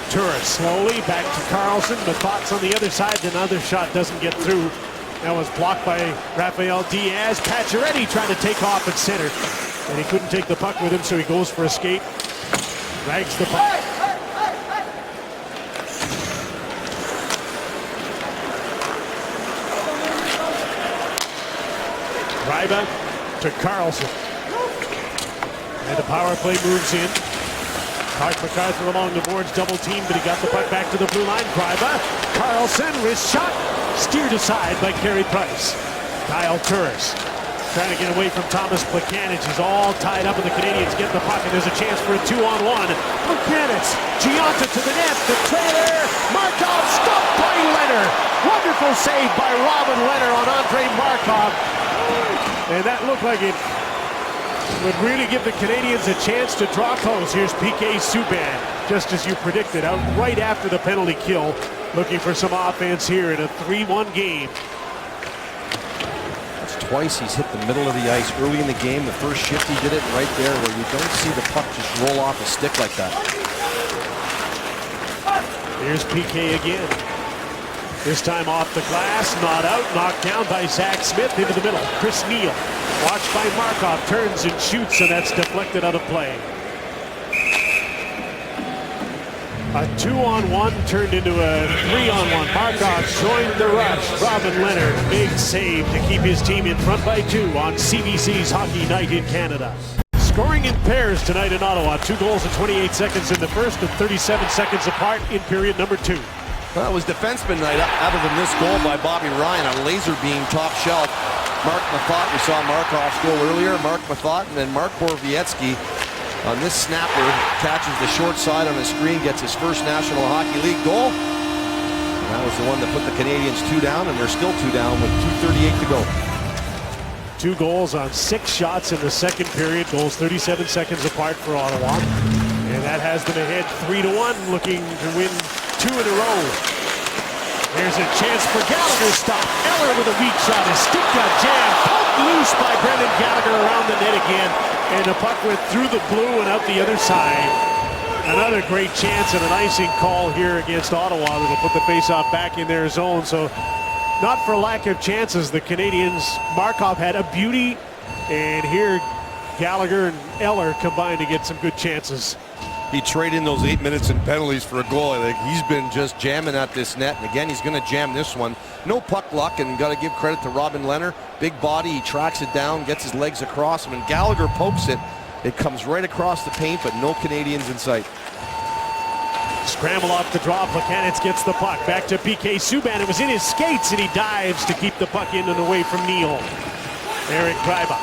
Turris slowly back to Karlsson. Methot's on the other side. Another shot doesn't get through. That was blocked by Rafael Diaz. Pacioretty trying to take off at center, and he couldn't take the puck with him, so he goes for a skate. Drags the puck. Gryba to Karlsson. And the power play moves in. Mark MacArthur along the boards, double team, but he got the puck back to the blue line. Gryba, Karlsson, wrist shot, steered aside by Carey Price. Kyle Turris trying to get away from Thomas Plekanec. He's all tied up, and the Canadians get the puck, and there's a chance for a 2-on-1. Plekanec, Gionta to the net, the trailer, Markov stopped by Leonard. Wonderful save by Robin Leonard on Andrei Markov. And that looked like it would really give the Canadians a chance to draw close. Here's PK Subban, just as you predicted, out right after the penalty kill, looking for some offense here in a 3-1 game. That's twice he's hit the middle of the ice early in the game. The first shift he did it right there, where you don't see the puck just roll off a stick like that. Here's PK again. This time off the glass, not out, knocked down by Zach Smith into the middle. Chris Neal, watched by Markov, turns and shoots, and that's deflected out of play. A 2-on-1 turned into a 3-on-1. Markov joined the rush. Robin Leonard, big save to keep his team in front by 2 on CBC's Hockey Night in Canada. Scoring in pairs tonight in Ottawa. 2 goals in 28 seconds in the first and 37 seconds apart in period number 2. Well, it was defenseman night other than this goal by Bobby Ryan, a laser beam top shelf. Mark Methot, we saw Markov's goal earlier. Mark Methot, and then Mark Borowiecki on this snapper catches the short side on the screen, gets his first National Hockey League goal. And that was the one that put the Canadians 2 down, and they're still 2 down with 2:38 to go. 2 goals on 6 shots in the second period. Goals 37 seconds apart for Ottawa. And that has them ahead 3-1, looking to win 2 in a row. There's a chance for Gallagher stop. Eller with a weak shot. His stick got jammed. Poked loose by Brendan Gallagher around the net again. And the puck went through the blue and out the other side. Another great chance and an icing call here against Ottawa that'll put the faceoff back in their zone. So not for lack of chances, the Canadians. Markov had a beauty, and here Gallagher and Eller combined to get some good chances. He traded in those 8 minutes and penalties for a goal. I think he's been just jamming at this net, and again he's going to jam this one. No puck luck, and got to give credit to Robin Leonard. Big body, he tracks it down, gets his legs across him, and Gallagher pokes it. It comes right across the paint, but no Canadians in sight. Scramble off the draw. Plekanec gets the puck back to PK Subban. It was in his skates, and he dives to keep the puck in and away from Neal. Eric Gryba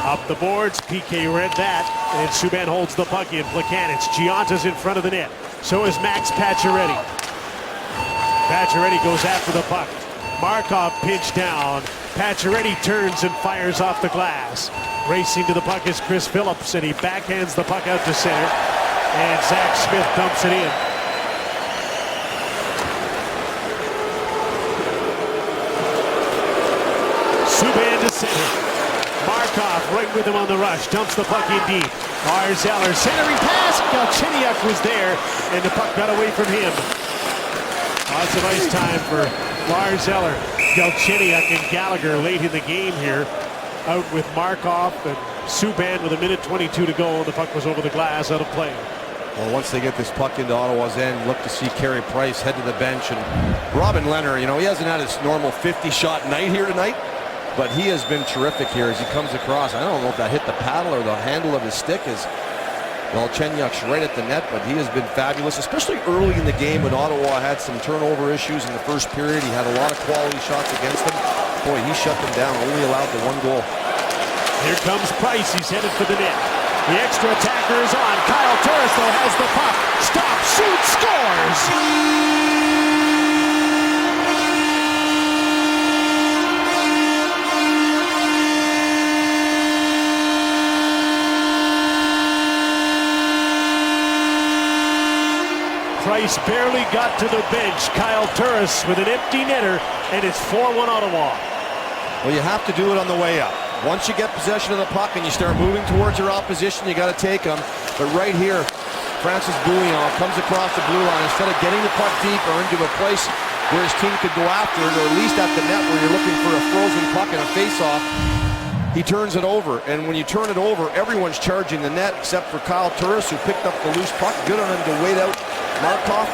up the boards. PK read that, and Subban holds the puck in. Plekanec, Gionta's in front of the net. So is Max Pacioretty. Pacioretty goes after the puck. Markov pinched down. Pacioretty turns and fires off the glass. Racing to the puck is Chris Phillips, and he backhands the puck out to center. And Zach Smith dumps it in. Subban to center. Markov right with him on the rush. Dumps the puck in deep. Lars Eller centering pass. Galchenyuk was there, and the puck got away from him. Lots of ice time for Lars Eller. Galchenyuk and Gallagher late in the game here. Out with Markov and Subban with 1:22 to go. The puck was over the glass, out of play. Well, once they get this puck into Ottawa's end, look to see Carey Price head to the bench. And Robin Leonard, you know, he hasn't had his normal 50-shot night here tonight, but he has been terrific here as he comes across. I don't know if that hit the paddle or the handle of his stick, as Galchenyuk's right at the net, but he has been fabulous, especially early in the game when Ottawa had some turnover issues in the first period. He had a lot of quality shots against them. Boy, he shut them down, only allowed the 1 goal. Here comes Price. He's headed for the net. The extra attacker is on. Kyle Turris, though, has the puck. Stop, shoot, scores! Price barely got to the bench. Kyle Turris with an empty netter, and it's 4-1 Ottawa. Well, you have to do it on the way up. Once you get possession of the puck and you start moving towards your opposition, you got to take them. But right here, Francis Bouillon comes across the blue line. Instead of getting the puck deep or into a place where his team could go after it, or at least at the net where you're looking for a frozen puck and a face-off, he turns it over. And when you turn it over, everyone's charging the net except for Kyle Turris, who picked up the loose puck. Good on him to wait out. Markov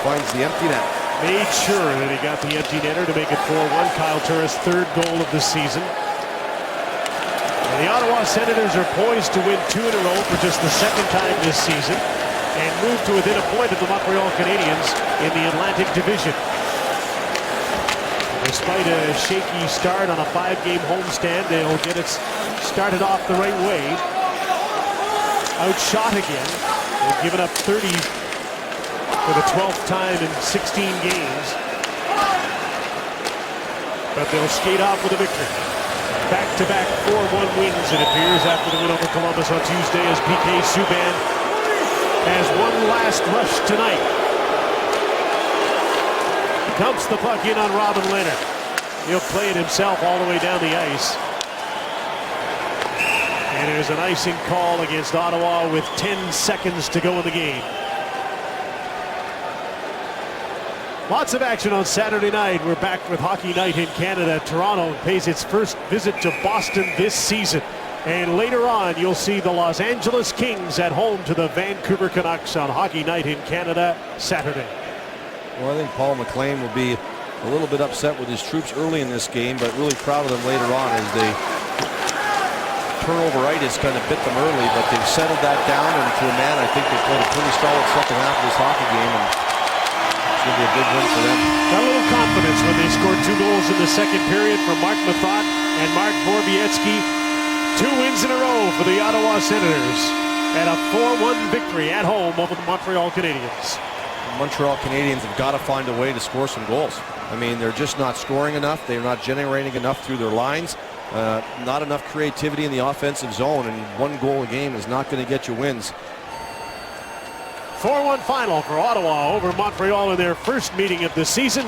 finds the empty net. Made sure that he got the empty netter to make it 4-1. Kyle Turris' third goal of the season. And the Ottawa Senators are poised to win 2 in a row for just the second time this season and move to within a point of the Montreal Canadiens in the Atlantic Division. Despite a shaky start on a 5-game homestand, they'll get it started off the right way. Outshot again. They've given up 30 for the 12th time in 16 games. But they'll skate off with a victory. Back-to-back 4-1 wins, it appears, after the win over Columbus on Tuesday, as PK Subban has one last rush tonight. Dumps the puck in on Robin Leonard. He'll play it himself all the way down the ice. And there's an icing call against Ottawa with 10 seconds to go in the game. Lots of action on Saturday night. We're back with Hockey Night in Canada. Toronto pays its first visit to Boston this season. And later on, you'll see the Los Angeles Kings at home to the Vancouver Canucks on Hockey Night in Canada Saturday. Well, I think Paul McLean will be a little bit upset with his troops early in this game, but really proud of them later on as they turnoveritis kind of bit them early, but they've settled that down, and to a man, I think they played a pretty solid second half of this hockey game, and it's going to be a big win for them. Got a little confidence when they scored 2 goals in the second period from Mark Mathot and Mark Borowiecki. 2 wins in a row for the Ottawa Senators and a 4-1 victory at home over the Montreal Canadiens. The Montreal Canadiens have got to find a way to score some goals. I mean, they're just not scoring enough. They're not generating enough through their lines. Not enough creativity in the offensive zone, and 1 goal a game is not going to get you wins. 4-1 final for Ottawa over Montreal in their first meeting of the season.